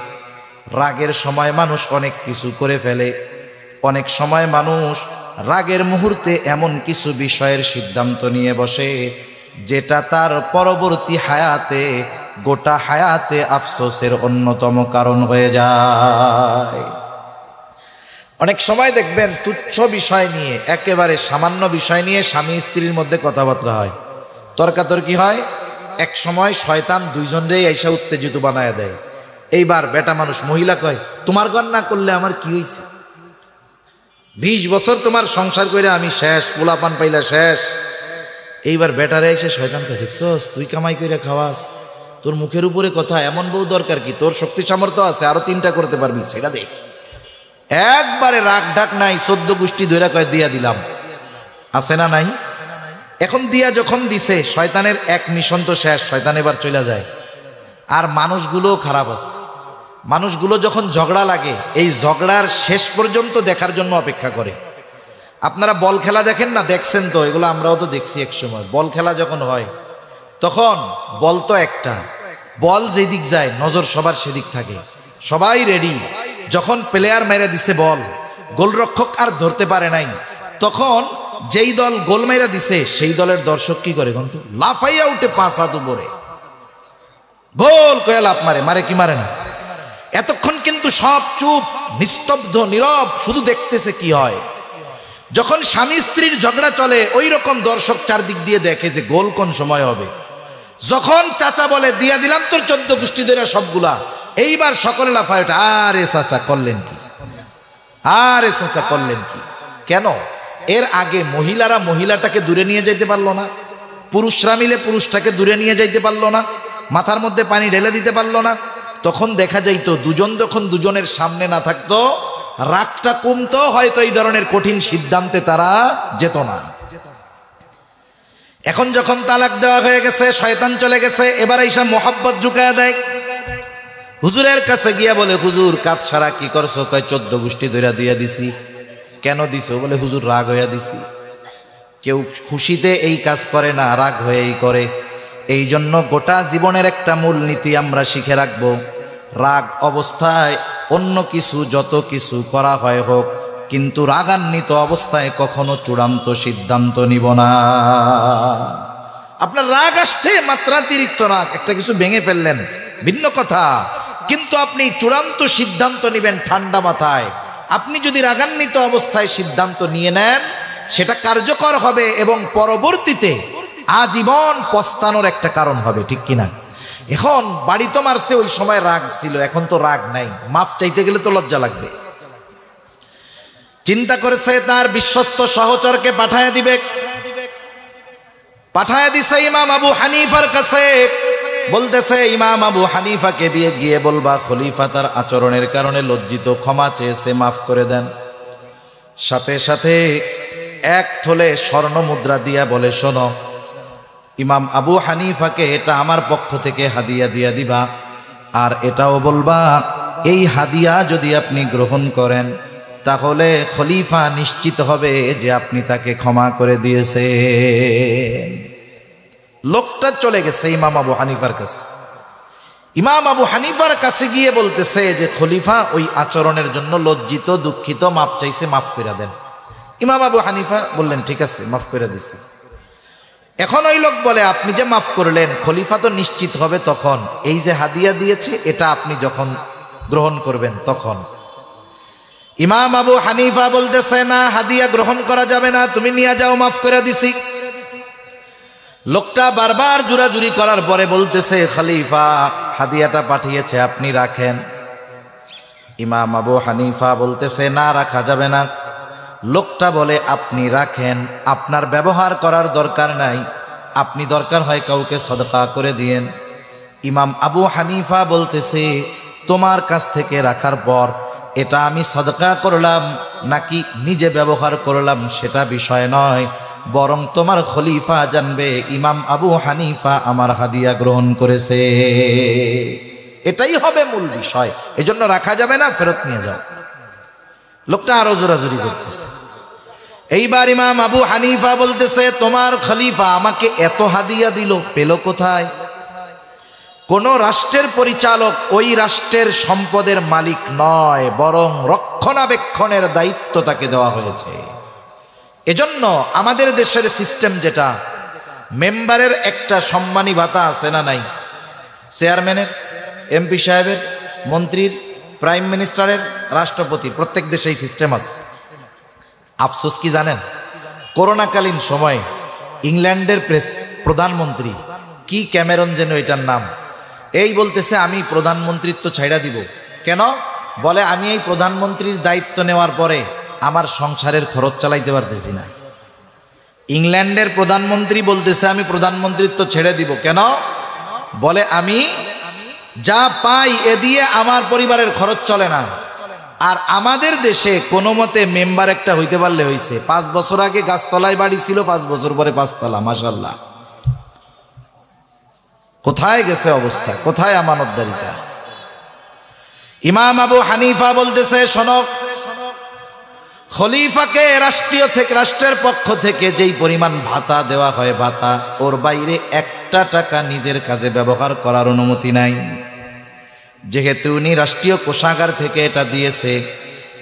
রাগের সময় মানুষ অনেক কিছু করে ফেলে। অনেক সময় মানুষ রাগের মুহূর্তে এমন কিছু বিষয়ের সিদ্ধান্ত নিয়ে বসে, যেটা তার পরবর্তী হায়াতে, গোটা হায়াতে আফসোসের অন্যতম কারণ হয়ে যায়। অনেক সময় দেখবেন তুচ্ছ বিষয় নিয়ে, একেবারে সামান্য বিষয় নিয়ে স্বামী স্ত্রীর মধ্যে কথাবার্তা হয়, তর্কাতর্কি হয়। এক সময় শয়তান দুইজনরেই আইসা উত্তেজিত বানায় দেয়। এইবার বেটা মানুষ মহিলা কয়, তোমার ঘর না করলে আমার কি হয়েছে, 20 বছর তোমার সংসার করে আমি শেষ, পোলাপান পাইলা শেষ। এইবার বেটারে এসে শয়তান কয়, দেখছস তুই কামাই করে খাওয়াস, তোর মুখের উপরে কথা, এমন বউ দরকার কি, তোর শক্তি সামর্থ্য আছে, আরো 3টা করতে পারবি, সেটা দেখ। একবারে রাগ ঢাক নাই, 14 গোষ্ঠী ধরে কয় দিয়া দিলাম, আছে না নাই? এখন দিয়া যখন দিছে, শয়তানের এক মিশন তো শেষ, শয়তান এবার চলে যায়। আর মানুষগুলো খারাপ আছে, মানুষগুলো যখন ঝগড়া লাগে, এই ঝগড়ার শেষ পর্যন্ত দেখার জন্য অপেক্ষা করে। আপনারা বল খেলা দেখেন না, দেখছেন তো, এগুলো আমরাও তো দেখছি। এক সময় বল খেলা যখন হয়, তখন বল তো একটা, বল যেদিক যায় নজর সবার সেদিক থাকে, সবাই রেডি। যখন প্লেয়ার মেরে দিছে বল, গোলরক্ষক আর ধরতে পারে নাই, তখন যেই দল গোল মেরে দিছে সেই দলের দর্শক কি করে, কিন্তু লাফাইয়া উঠে 5 হাত উপরে, গোল কয়ে লাফ মারে, মারে কি মারে না। এতক্ষণ কিন্তু সব চুপ, নিস্তব্ধ, নীরব, শুধু দেখতেছে কি হয়। যখন স্বামী স্ত্রীর ঝগড়া চলে, ওই রকম দর্শক চারদিক দিয়ে দেখে যে গোল কোন সময় হবে। যখন চাচা বলে দিয়া দিলাম তোর 14 গোষ্ঠী ধরে সবগুলা, এইবার সকলে লাফায় ওঠে, আরে চাচা করলেন কি, আরে চাচা করলেন কি। কেন? এর আগে মহিলারা মহিলাটাকে দূরে নিয়ে যাইতে পারলো না, পুরুষরা মিলে পুরুষটাকে দূরে নিয়ে যাইতে পারলো না, মাথার মধ্যে পানি ঢেলে দিতে পারলো না। তখন দেখা যাইতো দুজন যখন দুজনের সামনে না থাকতো, রাগটা কমতো, হয়তো এই ধরনের কঠিন সিদ্ধান্তে তারা যেত না। এখন যখন তালাক দেওয়া হয়ে গেছে, শয়তান চলে গেছে, এবার এইসব মোহাব্বত ঝুঁকায়া দেয়। হুজুরের কাছে গিয়া বলে, হুজুর কাজ ছাড়া কি করছো? কয় 14 গোষ্ঠী ধইরা দিয়া দিছি। কেন দিছো? বলে হুজুর রাগ হইয়া দিছি। কেউ খুশিতে এই কাজ করে না, রাগ হয়েই করে। এই জন্য গোটা জীবনের একটা মূল নীতি আমরা শিখে রাখবো, রাগ অবস্থায় অন্য কিছু যত কিছু করা হয় হোক, কিন্তু রাগান্বিত অবস্থায় কখনো চূড়ান্ত সিদ্ধান্ত নিব না। আপনার রাগ আসছে, মাত্রাতিরিক্ত রাগ, একটা কিছু ভেঙে ফেললেন, ভিন্ন কথা, কিন্তু আপনি চূড়ান্ত সিদ্ধান্ত নিবেন ঠান্ডা মাথায়। আপনি যদি রাগান্বিত অবস্থায় সিদ্ধান্ত নিয়ে নেন, সেটা কার্যকর হবে এবং পরবর্তীতে আজীবন পস্তানোর একটা কারণ হবে, ঠিক কিনা? এখন বাড়ি তো মারছে, ওই সময় রাগ ছিল, এখন তো রাগ নাই, মাফ চাইতে গেলে তো লজ্জা লাগবে। চিন্তা করেছে তার বিশ্বস্ত সহচরকে পাঠায় দিবে, পাঠায় দিছে ইমাম আবু হানিফার কাছে। বলতেছে ইমাম আবু হানিফাকে গিয়ে বলবা খলিফা তার আচরণের কারণে লজ্জিত, ক্ষমা চেয়েছে, মাফ করে দেন। সাথে সাথে 1 থলে স্বর্ণ মুদ্রা দিয়া বলে, শোনো ইমাম আবু হানিফাকে এটা আমার পক্ষ থেকে হাদিয়া দিয়া দিবা, আর এটাও বলবা এই হাদিয়া যদি আপনি গ্রহণ করেন তাহলে খলিফা নিশ্চিত হবে যে আপনি তাকে ক্ষমা করে দিয়েছেন। লোকটা চলে গেছে ইমাম আবু হানিফার কাছে। ইমাম আবু হানিফার কাছে গিয়ে বলতেছে যে খলিফা ওই আচরণের জন্য লজ্জিত, দুঃখিত, মাপ চাইছে, মাফ করে দেন। ইমাম আবু হানিফা বললেন ঠিক আছে, মাফ করে দিছি। এখন ওই লোক বলে, আপনি যে মাফ করলেন, খলিফা তো নিশ্চিত হবে তখন, এই যে হাদিয়া দিয়েছে এটা আপনি যখন গ্রহণ করবেন তখন। ইমাম আবু হানিফা বলতেছে না, হাদিয়া গ্রহণ করা যাবে না, তুমি নিয়ে যাও, মাফ করে দিছি। লোকটা বারবার জোরাজুরি করার পরে বলতেছে, খলিফা হাদিয়াটা পাঠিয়েছে, আপনি রাখেন। ইমাম আবু হানিফা বলতেছে না, রাখা যাবে না। লোকটা বলে, আপনি রাখেন, আপনার ব্যবহার করার দরকার নাই, আপনি দরকার হয় কাউকে সদকা করে দিয়েন। ইমাম আবু হানিফা বলতেছে, তোমার কাছ থেকে রাখার পর এটা আমি সদকা করলাম নাকি নিজে ব্যবহার করলাম সেটা বিষয় নয়, বরং তোমার খলিফা জানবে ইমাম আবু হানিফা আমার হাদিয়া গ্রহণ করেছে, এটাই হবে মূল বিষয়। এজন্য রাখা যাবে না, ফেরত নিয়ে যাও। লোকটা আরো জোরাজুরি করতেছে। এইবার ইমাম আবু হানিফা বলতেছে, তোমার খলিফা আমাকে এত হাদিয়া দিল, পেল কোথায়? কোন রাষ্ট্রের পরিচালক ওই রাষ্ট্রের সম্পদের মালিক নয়, বরং রক্ষণাবেক্ষণের দায়িত্ব তাকে দেওয়া হয়েছে। এজন্য আমাদের দেশের সিস্টেম যেটা, মেম্বারের একটা সম্মানী ভাতা আছে না নাই? চেয়ারম্যানের, এমপি সাহেবের, মন্ত্রীর, প্রাইম মিনিস্টারের, রাষ্ট্রপতি, প্রত্যেক দেশে এই সিস্টেম আছে। আফসোস কি জানেন, করোনাকালীন সময়ে ইংল্যান্ডের প্রধানমন্ত্রী কি ক্যামেরন যেন এটার নাম, এই বলতেছে আমি প্রধানমন্ত্রিত্ব ছাইড়া দিব। কেন? বলে আমি এই প্রধানমন্ত্রীর দায়িত্ব নেওয়ার পরে আমার সংসারের খরচ চালাইতে পারতেছি না। ইংল্যান্ডের প্রধানমন্ত্রী বলতেছে আমি প্রধানমন্ত্রিত্ব ছেড়ে দিব। কেন? বলে আমি যা পাই এ দিয়ে আমার পরিবারের খরচ চলে না। আর আমাদের দেশে কোনো মতে মেম্বার একটা হইতে পারলে হইছে। 5 বছর আগে গাছতলায় বাড়ি ছিল, 5 বছর পরে 5 তলা, মাশাআল্লাহ। কোথায় গেছে অবস্থা, কোথায় আমানতদারিতা? ইমাম আবু হানিফা বলতেছে, শোনো, খলিফাকে রাষ্ট্রের পক্ষ থেকে যেই পরিমাণ ভাতা দেওয়া হয়, ভাতা, ওর বাইরে 1 টাকা নিজের কাজে ব্যবহার করার অনুমতি নাই। যেহেতু উনি রাষ্ট্রীয় কোষাগার থেকে এটা দিয়েছে,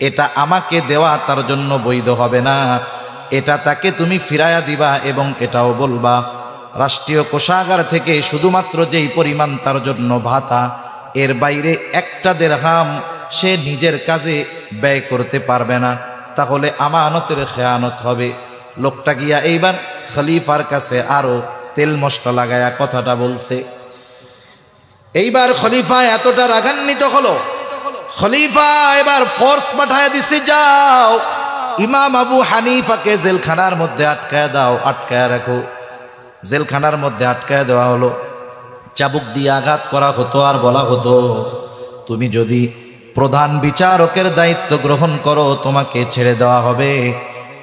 এটা আমাকে দেওয়া তার জন্য বৈধ হবে না। এটা তাকে তুমি ফিরায়া দিবা এবং এটাও বলবা রাষ্ট্রীয় কোষাগার থেকে শুধুমাত্র যেই পরিমাণ তার জন্য ভাতা, এর বাইরে 1 দিরহাম সে নিজের কাজে ব্যয় করতে পারবে না, তাহলে আমানতের খেয়ানত হবে। লোকটা গিয়া এইবার খলিফার কাছে আরো তেল মশলা লাগায়া কথাটা বলছে। এইবার খলিফা এতটা রাগান্বিত হলো, খলিফা এবার ফোর্স পাঠায় দিছে, যাও ইমাম আবু হানিফাকে জেলখানার মধ্যে আটকায় দাও, আটকায় রাখো। জেলখানার মধ্যে আটকায় দেওয়া হলো, চাবুক দিয়ে আঘাত করা হতো, আর বলা হতো তুমি যদি প্রধান বিচারকের দায়িত্ব গ্রহণ করো তোমাকে ছেড়ে দেওয়া হবে।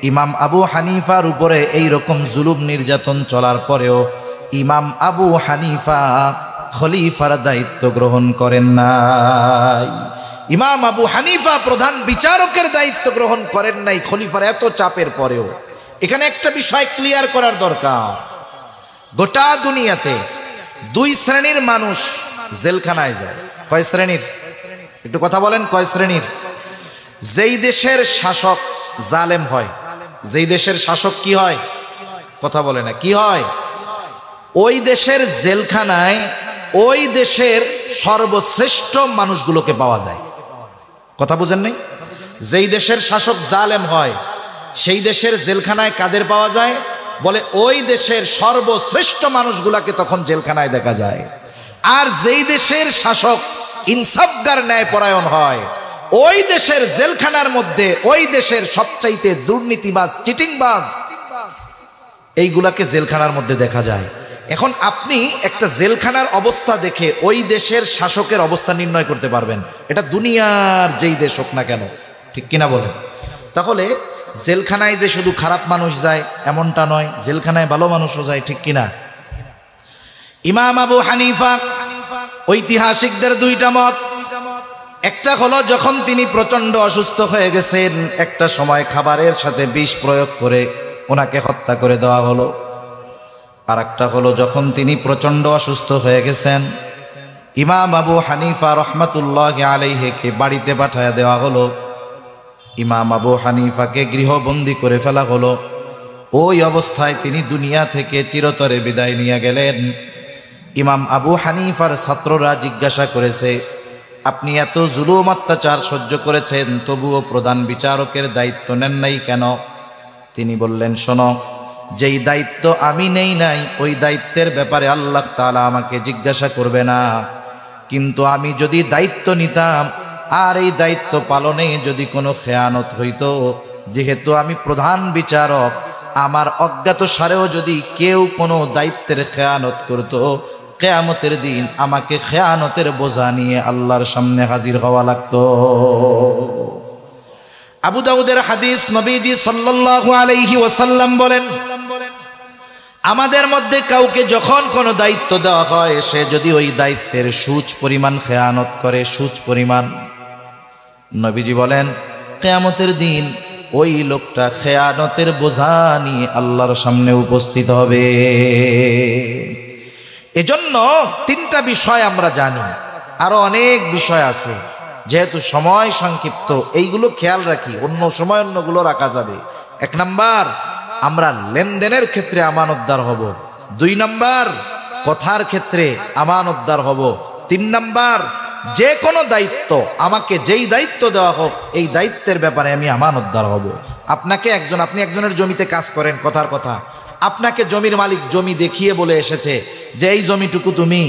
ইমাম আবু হানিফার উপরে এই রকম জুলুম নির্যাতন চলার পরেও ইমাম আবু হানিফা খলিফার দায়িত্ব গ্রহণ করেন নাই। ইমাম আবু হানিফা প্রধান বিচারকের দায়িত্ব গ্রহণ করেন নাই খলিফার এত চাপের পরেও। এখানে একটা বিষয় ক্লিয়ার করার দরকার, গোটা দুনিয়াতে দুই শ্রেণীর মানুষ জেলখানায় যায়। কয় শ্রেণীর? একটু কথা বলেন, কয় শ্রেণীর? যেই দেশের শাসক জালেম হয়, যেই দেশের শাসক কি হয়, কথা বলে না, কি হয়, ওই দেশের জেলখানায় ওই দেশের সর্বশ্রেষ্ঠ মানুষগুলোকে পাওয়া যায়। কথা বুঝেন নাই? যেই দেশের শাসক জালেম হয় সেই দেশের জেলখানায় কাদের পাওয়া যায়? বলে ওই দেশের সর্বশ্রেষ্ঠ মানুষগুলাকে তখন জেলখানায় দেখা যায়। আর যেই দেশের শাসক ইনসাফগার ন্যায়পরায়ণ হয় ওই দেশের জেলখানার মধ্যে ওই দেশের সবচাইতে দুর্নীতিবাজ, চিটিংবাজ, এইগুলাকে জেলখানার মধ্যে দেখা যায়। এখন আপনি একটা জেলখানার অবস্থা দেখে ওই দেশের শাসকের অবস্থা নির্ণয় করতে পারবেন, এটা দুনিয়ার যেই দেশ হোক না কেন, ঠিক কিনা বলেন? তাহলে জেলখানায় যে শুধু খারাপ মানুষ যায় এমনটা নয়, জেলখানায় ভালো মানুষও যায়, ঠিক কিনা? ইমাম আবু হানিফা, ঐতিহাসিকদের দুইটা মত। একটা হলো যখন তিনি প্রচন্ড অসুস্থ হয়ে গেছেন, একটা সময় খাবারের সাথে বিষ প্রয়োগ করে ওনাকে হত্যা করে দেওয়া হলো। আর একটা হলো যখন তিনি প্রচন্ড অসুস্থ হয়ে গেছেন, ইমাম আবু হানিফা রহমাতুল্লাহ আলাইহিকে বাড়িতে পাঠায় দেওয়া হলো। ইমাম আবু হানিফাকে গৃহবন্দী করে ফেলা হলো। ওই অবস্থায় তিনি দুনিয়া থেকে চিরতরে বিদায় নিয়ে গেলেন। ইমাম আবু হানিফার ছাত্ররা জিজ্ঞাসা করেছে, আপনি এত জুলুম অত্যাচার সহ্য করেছেন তবুও প্রধান বিচারকের দায়িত্ব নেন নাই কেন? তিনি বললেন, শোনো, যেই দায়িত্ব আমি নেই নাই ওই দায়িত্বের ব্যাপারে আল্লাহ তাআলা আমাকে জিজ্ঞাসা করবে না, কিন্তু আমি যদি দায়িত্ব নিতাম আর এই দায়িত্ব পালনে যদি কোনো খেয়ানত হইতো, যেহেতু আমি প্রধান বিচারক, আমার অজ্ঞাত সারেও যদি কেউ কোনো দায়িত্বের খেয়ানত করত, কিয়ামতের দিন আমাকে খেয়ানতের বোঝা নিয়ে আল্লাহর সামনে হাজির হওয়া লাগতো। আবু দাউদের হাদিস, নবীজি সাল্লাল্লাহু আলাইহি ওয়াসাল্লাম বলেন, আমাদের মধ্যে কাউকে যখন কোনো দায়িত্ব দেওয়া হয় সে যদি ওই দায়িত্বের সূচ পরিমাণ খেয়ানত করে, সূচ পরিমাণ, নবীজি বলেন কিয়ামতের দিন ওই লোকটা খেয়ানতের বোঝা নিয়ে আল্লাহর সামনে উপস্থিত হবে। এজন্য তিনটা বিষয় আমরা জানি, আরো অনেক বিষয় আছে, যেহেতু সময় সংক্ষিপ্ত এইগুলো খেয়াল রাখি, অন্য সময় অন্যগুলো রাখা যাবে। 1 নাম্বার, আমরা লেনদেনের ক্ষেত্রে আমানতদার হব। 2 নাম্বার, কথার ক্ষেত্রে আমানতদার হব। 3 নাম্বার, যে কোনো দায়িত্ব, আমাকে যেই দায়িত্ব দেওয়া হোক এই দায়িত্বের ব্যাপারে আমি আমানতদার হব। আপনি একজনের জমিতে কাজ করেন, কথার কথা, আপনাকে জমির মালিক জমি দেখিয়ে বলে এসেছে যে এই জমিটুকু তুমি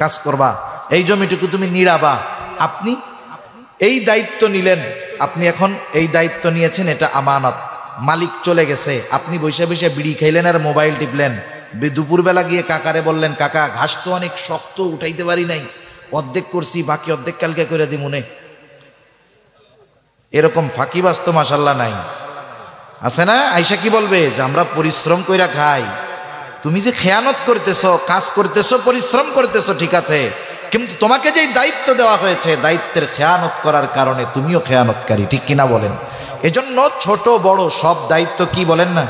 কাজ করবা, এই জমিটুকু তুমি নিড়াবা, আপনি এই দায়িত্ব নিলেন, আপনি এখন এই দায়িত্ব নিয়েছেন, এটা আমানত। মালিক চলে গেছে, আপনি বসে বসে বিড়ি খাইলেন আর মোবাইল টিপলেন। দুপুরবেলা গিয়ে কাকারে বললেন, কাকা ঘাস তো অনেক শক্ত, উঠাইতে পারি নাই, অর্ধেক করছি, বাকি অর্ধেক কালকে করে দি মনে। এরকম ফাঁকিবাজ তো মাশাল্লাহ নাই, আছে না? আইসা কি বলবে যে আমরা পরিশ্রম কইরা খাই, তুমি যে খেয়ানত করতেছো, কাজ করতেছো, পরিশ্রম করতেছো, ঠিক আছে, কিন্তু তোমাকে যেই দায়িত্ব দেওয়া হয়েছে দায়িত্বের খেয়ানত করার কারণে তুমিও খেয়ানতকারী, ঠিক কিনা বলেন? এজন্য ছোট বড় সব দায়িত্ব কি বলেন না,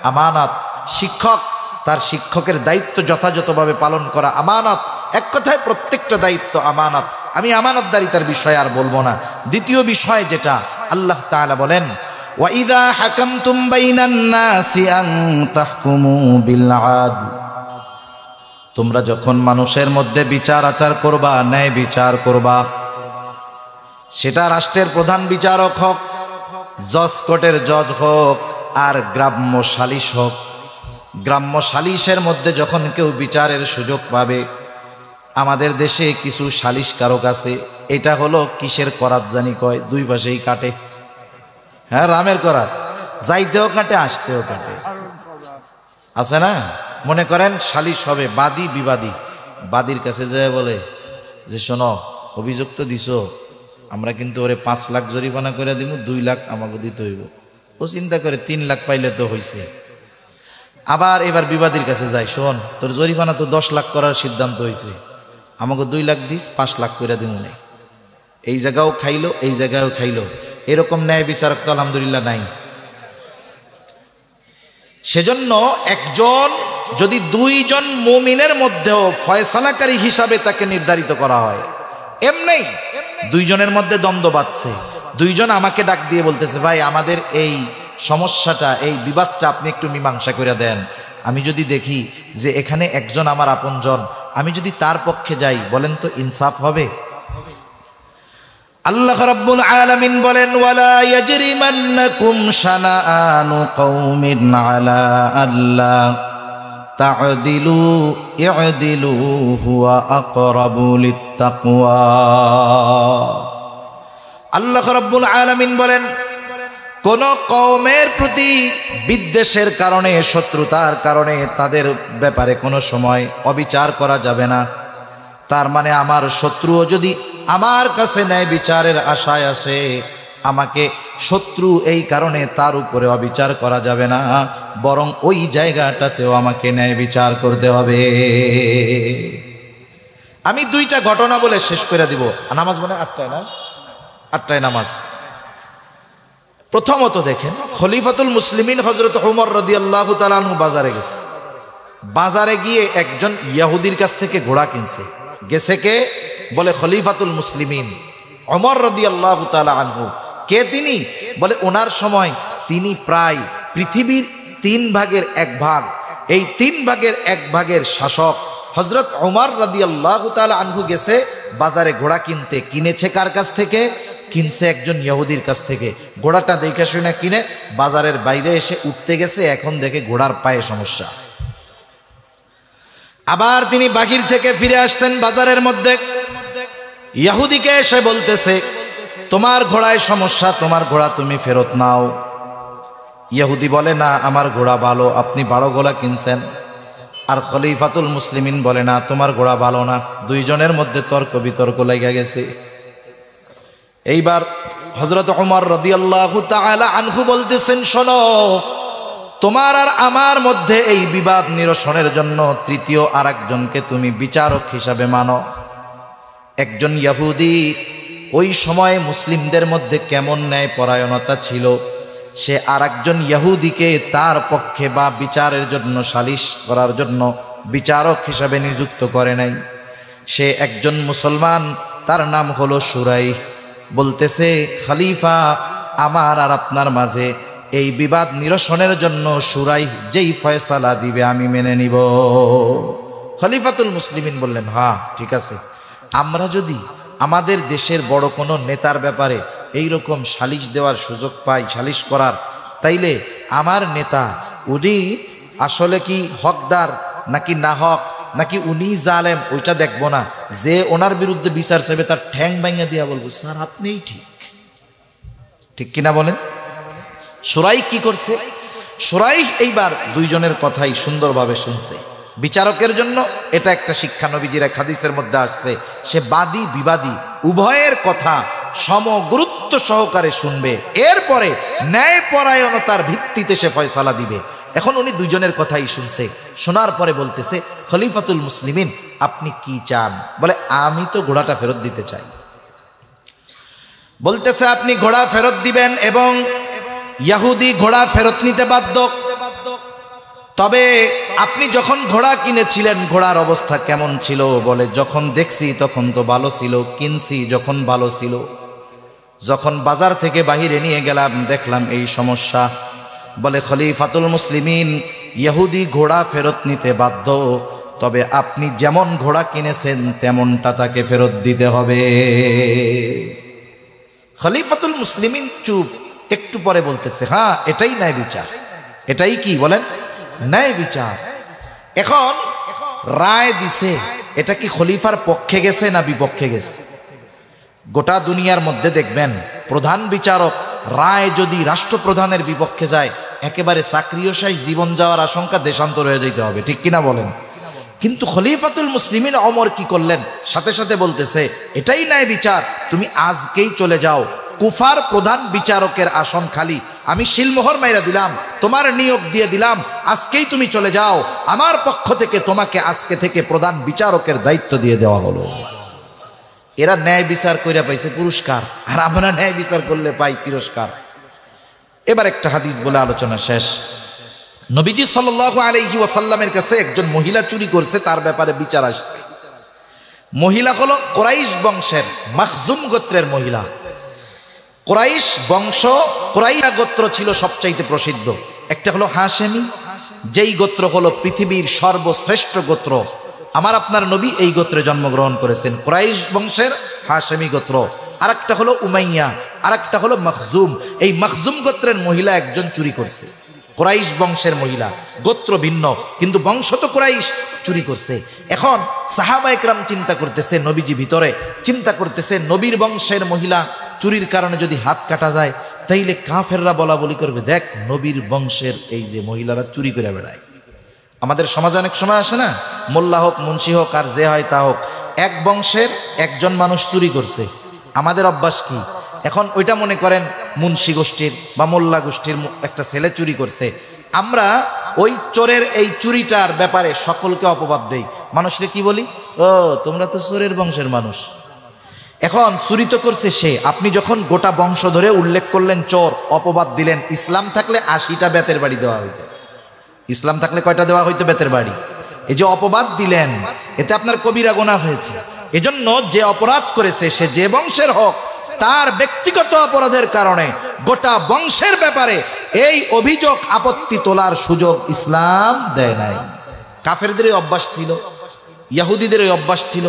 আমানত। শিক্ষক, তার শিক্ষকের দায়িত্ব যথাযথভাবে পালন করা আমানত। এক কথায় প্রত্যেকটা দায়িত্ব আমানত। আমি আমানতদারিতার বিষয় আর বলবো না। দ্বিতীয় বিষয় যেটা, আল্লাহ তাআলা বলেন, ওয়াইদা হাকামতুম বাইনান নাসি আন তাহকুমু বিল আদল, তোমরা যখন মানুষের মধ্যে বিচার আচার করবা, ন্যায় বিচার করবা, সেটা রাষ্ট্রের প্রধান বিচারক হোক, জজ কোর্টের জজ হোক, আর গ্রাম্য সালিশ হোক, গ্রাম্য সালিশের মধ্যে যখন কেউ বিচারের সুযোগ পাবে, আমাদের দেশে কিছু সালিশকারক আছে, এটা হলো কিসের করাত জানি কয়, দুই পাশেই কাটে। হ্যাঁ, রামের করাত, যাইতেও কাটে আসতেও কাটে, আছে না? মনে করেন সালিশ হবে, বাদী বিবাদী, বাদীর কাছে যায় বলে যে শোনো, অভিযোগ তো দিছো, আমরা কিন্তু ওরে 5 লাখ জরিমানা করে দিব, 2 লাখ আমাকে দিতে হইব। ও চিন্তা করে 3 লাখ পাইলে তো হইছে। আবার এবার বিবাদীর কাছে যায়, শোন তোর জরিমানা তো 10 লাখ করার সিদ্ধান্ত হয়েছে, আমাকে 2 লাখ দিস, 5 লাখ করে দিব না। এই জায়গাও খাইলো, এই জায়গাও খাইলো, এরকম ন্যায় বিচারক তো আলহামদুলিল্লাহ নাই। সেজন্য একজন যদি 2 জন মুমিনের মধ্যেও ফয়সালাকারী হিসাবে তাকে নির্ধারিত করা হয়, এমনি 2 জনের মধ্যে দ্বন্দ্ব বাঁধছে, 2 জন আমাকে ডাক দিয়ে বলতেছে, ভাই আমাদের এই সমস্যাটা, এই বিবাদটা আপনি একটু মীমাংসা করে দেন। আমি যদি দেখি যে এখানে একজন আমার আপনজন, আমি যদি তার পক্ষে যাই, বলেন তো ইনসাফ হবে? আল্লাহ রাব্বুল আলামিন বলেন, ওয়ালা ইয়াজরিমান্নাকুম শানাআনু কওমিন আলা আল্লা তা'দিলু ই'দিলু হুয়া আকরাবু লিত্তাকওয়া। আল্লাহ রাব্বুল আলামিন বলেন, কোন কওমের প্রতি বিদ্বেষের কারণে, শত্রুতার কারণে তাদের ব্যাপারে কোনো সময় অবিচার করা যাবে না। তার মানে আমার শত্রুও যদি আমার কাছে ন্যায় বিচারের আশায় আসে, আমাকে শত্রু এই কারণে তার উপরে অবিচার করা যাবে না, বরং ওই জায়গাটাতেও আমাকে ন্যায় বিচার করতে হবে। আমি 2টা ঘটনা বলে শেষ করে দিব। নামাজ মনে 8টায় না? 8টায় নামাজ। প্রথমত দেখেন, খলিফাতুল মুসলিমিন হযরত ওমর রাদিয়াল্লাহু তাআলা আনহু বাজারে গেছে। বাজারে গিয়ে একজন ইহুদির কাছ থেকে ঘোড়া কিনছে। গেছে কে? বলে খলিফাতুল মুসলিমিন ওমর রাদিয়াল্লাহু তাআলা আনহু। কে তিনি? বলে ওনার সময় তিনি প্রায় পৃথিবীর 3 ভাগের 1 ভাগ, এই 3 ভাগের 1 ভাগের শাসক হযরত ওমর রাদিয়াল্লাহু তাআলা আনহু গেছে বাজারে ঘোড়া কিনতে। কিনেছে কার কাছ থেকে? কিনছে একজন ইহুদির কাছ থেকে। ঘোড়াটা দেখে শুনে কিনে বাজারের বাইরে এসে উঠতে গেছে, এখন দেখে ঘোড়ার পায়ে সমস্যা। আবার তিনি বাহির থেকে ফিরে আসতেন বাজারের মধ্যে, ইহুদিকে এসে বলতেছে, তোমার ঘোড়ায় সমস্যা, তোমার ঘোড়া তুমি ফেরত নাও। ইহুদি বলে, না আমার ঘোড়া ভালো, আপনি বড় ঘোড়া কিনছেন। আর খলিফাতুল মুসলিমিন বলে, না তোমার ঘোড়া ভালো না। 2 জনের মধ্যে তর্ক বিতর্ক লেগে গেছে। এইবার হযরত ওমর রাদিয়াল্লাহু তাআলা আনহু বলতেছেন, শোনো, তোমার আর আমার মধ্যে এই বিবাদ নিরসনের জন্য তৃতীয় আরেকজনকে তুমি বিচারক হিসাবে মানো। একজন ইহুদি, ওই সময়ে মুসলিমদের মধ্যে কেমন ন্যায় পরায়ণতা ছিল, সে আরেকজন ইহুদিকে তার পক্ষে বা বিচারের জন্য, সালিশ করার জন্য বিচারক হিসাবে নিযুক্ত করে নাই। সে একজন মুসলমান, তার নাম হলো সুরাইহ। বলতেছে, খলিফা, আমার আর আপনার মাঝে এই বিবাদ নিরসনের জন্য সুরাইহ যেই ফয়সালা দিবে আমি মেনে নিব। খলিফাতুল মুসলিমিন বললেন, হ্যাঁ ঠিক আছে, আমরা যদি আমাদের দেশের বড় কোনো নেতার ব্যাপারে এই রকম সালিশ দেওয়ার সুযোগ পাই, সালিশ করার, তাইলে আমার নেতা উনি আসলে কি হকদার নাকি না হক, নাকি উনি জালেম, ওইটা দেখবো না। যে ওনার বিরুদ্ধে বিচার চাইবে তার ঠ্যাং ভাঙা দিয়া বলবো, স্যার আপনিই ঠিক। ঠিক কিনা বলেন? সুরাইহ কি করছে? সুরাইহ এইবার 2 জনের কথাই সুন্দরভাবে শুনছে। বিচারকের জন্য এটা একটা শিক্ষা, নবীজির এক হাদিসের মধ্যে আসছে, সে বাদী বিবাদী উভয়ের কথা সমগুরুত্ব সহকারে শুনবে, এরপরে ন্যায় পরায়ণতার ভিত্তিতে সে ফয়সালা দিবে। এখন উনি 2 জনের কথাই শুনছে, শোনার পরে বলতেছে, খলিফাতুল মুসলিমিন আপনি কি চান? বলে, আমি তো ঘোড়াটা ফেরত দিতে চাই। বলতেছে, আপনি ঘোড়া ফেরত দিবেন এবং ইহুদি ঘোড়া ফেরত নিতে বাধ্য। তবে আপনি যখন ঘোড়া কিনেছিলেন ঘোড়ার অবস্থা কেমন ছিল? বলে, যখন দেখছি তখন তো ভালো ছিল, কিনছি যখন ভালো ছিল, যখন বাজার থেকে বাহিরে নিয়ে গেলাম দেখলাম এই সমস্যা। বলে, খলিফাতুল মুসলিমিন ইহুদি ঘোড়া ফেরত নিতে বাধ্য, তবে আপনি যেমন ঘোড়া কিনেছেন তেমনটা তাকে ফেরত দিতে হবে। খলিফাতুল মুসলিমিন চুপ। একটু পরে বলতেছে, হ্যাঁ এটাই ন্যায় বিচার। এটাই কি বলেন? ন্যায় বিচার। এখন রায় দিছে, এটা কি খলিফার পক্ষে গেছে না বিপক্ষে গেছে? গোটা দুনিয়ার মধ্যে দেখবেন প্রধান বিচারক রায় যদি রাষ্ট্রপ্রধানের বিপক্ষে যায়, একেবারে চাকরিওশাই জীবন যাওয়ার আশঙ্কা, দেশান্তর হয়ে যেতে হবে, ঠিক কিনা বলেন? কিন্তু খলিফাতুল মুসলিমিন ওমর কি করলেন? সাথে সাথে বলতেছে, এটাই ন্যায় বিচার, তুমি আজকেই চলে যাও, কুফার প্রধান বিচারকের আসন খালি, আমি শিলমোহর মাইরা দিলাম, তোমার নিয়োগ দিয়ে দিলাম, আজকেই তুমি চলে যাও, আমার পক্ষ থেকে তোমাকে আজকে থেকে প্রধান বিচারকের দায়িত্ব দিয়ে দেওয়া হলো। এরা ন্যায় বিচার কইরা পাইছে পুরস্কার, আর আমরা ন্যায় বিচার করলে পাই তিরস্কার। এবার একটা হাদিস বলে আলোচনা শেষ। নবীজি সাল্লাল্লাহু আলাইহি ওয়াসাল্লামের কাছে একজন মহিলা চুরি করছে, তার ব্যাপারে বিচার আসছে। মহিলা হলো কুরাইশ বংশের মাখজুম গোত্রের মহিলা। কুরাইশ বংশ, কুরাইশা গোত্র ছিল সবচাইতে প্রসিদ্ধ। একটা হলো হাশেমি, যেই গোত্র হলো পৃথিবীর সর্বশ্রেষ্ঠ গোত্র। আমার আপনার নবী এই গোত্রে জন্মগ্রহণ করেছেন, কুরাইশ বংশের হাশেমি গোত্র। আরেকটা হলো উমাইয়া, আরেকটা হলো মাখজুম। এই মাখজুম গোত্রের মহিলা একজন চুরি করছে। কুরাইশ বংশের মহিলা, গোত্র ভিন্ন কিন্তু বংশ তো কুরাইশ, চুরি করছে। এখন সাহাবা একরাম চিন্তা করতেছে, নবীজি ভিতরে চিন্তা করতেছে, নবীর বংশের মহিলা চুরির কারণে যদি হাত কাটা যায়, তাইলে কাফেররা বলা বলি করবে, দেখ নবীর বংশের এই যে মহিলারা চুরি করে বেড়ায়। আমাদের সমাজে অনেক সময় আসে না, মোল্লা হোক মুন্সি হোক আর যে হয় তা হোক, এক বংশের একজন মানুষ চুরি করছে, আমাদের অভ্যাস কি, এখন ওইটা মনে করেন মুন্সি গোষ্ঠীর বা মোল্লা গোষ্ঠীর একটা ছেলে চুরি করছে, আমরা ওই চোরের এই চুরিটার ব্যাপারে সকলকে অপবাদ দেই। মানুষকে কি বলি, ও তোমরা তো চোরের বংশের মানুষ। এখন চুরি তো করছে সে, আপনি যখন গোটা বংশ ধরে উল্লেখ করলেন চোর, অপবাদ দিলেন। ইসলাম থাকলে 80টা বেতের বাড়ি দেওয়া হইতো। ইসলাম থাকলে কয়টা দেওয়া হইতো? বেতের বাড়ি। এই যে অপবাদ দিলেন, এতে আপনার কবিরা গুনাহ হয়েছে। এজন্য যে অপরাধ করেছে সে যে বংশের হোক, তার ব্যক্তিগত অপরাধের কারণে গোটা বংশের ব্যাপারে এই অভিযোগ আপত্তি তোলার সুযোগ ইসলাম দেয় নাই। কাফেরদের অভ্যাস ছিল, ইহুদিদের অভ্যাস ছিল।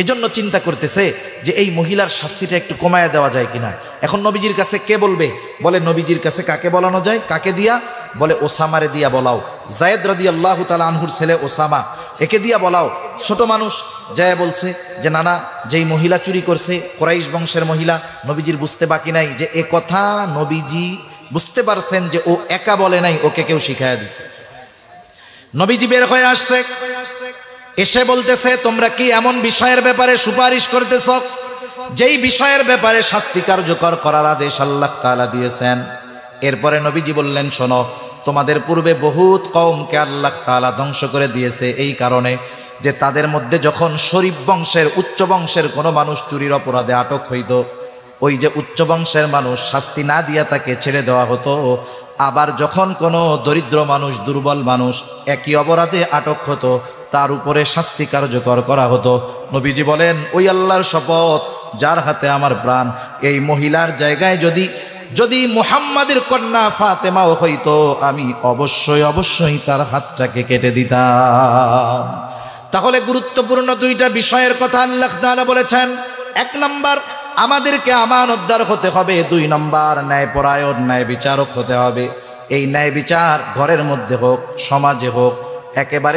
এজন্য চিন্তা করতেছে যে এই মহিলার শাস্তিটা একটু কমায়া দেওয়া যায় কিনা। এখন নবীজির কাছে কে বলবে? বলে নবীজির কাছে কাকে বলানো যায়? কাকে দিয়া? বলে ওসামারে দিয়া বলাও। যায়েদ রাদিয়াল্লাহু তাআলা আনহুর ছেলে ওসামা, একে দিয়া বলাও। ছোট মানুষ যায় বলছে যে নানা, যেই মহিলা চুরি করছে কুরাইশ বংশের মহিলা, নবীজির বুঝতে বাকি নাই যে এ কথা নবীজি বুঝতে পারছেন যে ও একা বলে নাই, ওকে কেউ শিখাইয়া দিছে। নবীজি বের হয়ে আসছে, এসে বলতেছে, তোমরা কি এমন বিষয়ের ব্যাপারে সুপারিশ করতেছ যেই বিষয়ের ব্যাপারে শাস্তি কার্যকর করার আদেশ আল্লাহ তাআলা দিয়েছেন? এরপরে নবীজি বললেন, শোনো, তোমাদের পূর্বে বহুত কওমকে আল্লাহ তাআলা ধ্বংস করে দিয়েছে এই কারণে যে তাদের মধ্যে যখন শরীফ বংশের, উচ্চ বংশের কোনো মানুষ চুরির অপরাধে আটক হইত, ওই যে উচ্চ বংশের মানুষ শাস্তি না দিয়া তাকে ছেড়ে দেওয়া হতো। আবার যখন কোনো দরিদ্র মানুষ, দুর্বল মানুষ একই অপরাধে আটক হতো, তার উপরে শাস্তি কার্যকর করা হতো। নবীজি বলেন, ওই আল্লাহর শপথ যার হাতে আমার প্রাণ, এই মহিলার জায়গায় যদি মুহাম্মাদের কন্যা ফাতেমাও হইতো, আমি অবশ্যই তার হাতটাকে কেটে দিতাম। তাহলে গুরুত্বপূর্ণ দুইটা বিষয়ের কথা আল্লাহ তাআলা বলেছেন। 1 নম্বর, আমাদেরকে আমানতদার হতে হবে। 2 নম্বর, ন্যায়পরায়ণ, ন্যায় বিচারক হতে হবে। এই ন্যায় বিচার ঘরের মধ্যে হোক, সমাজে হোক, একেবারে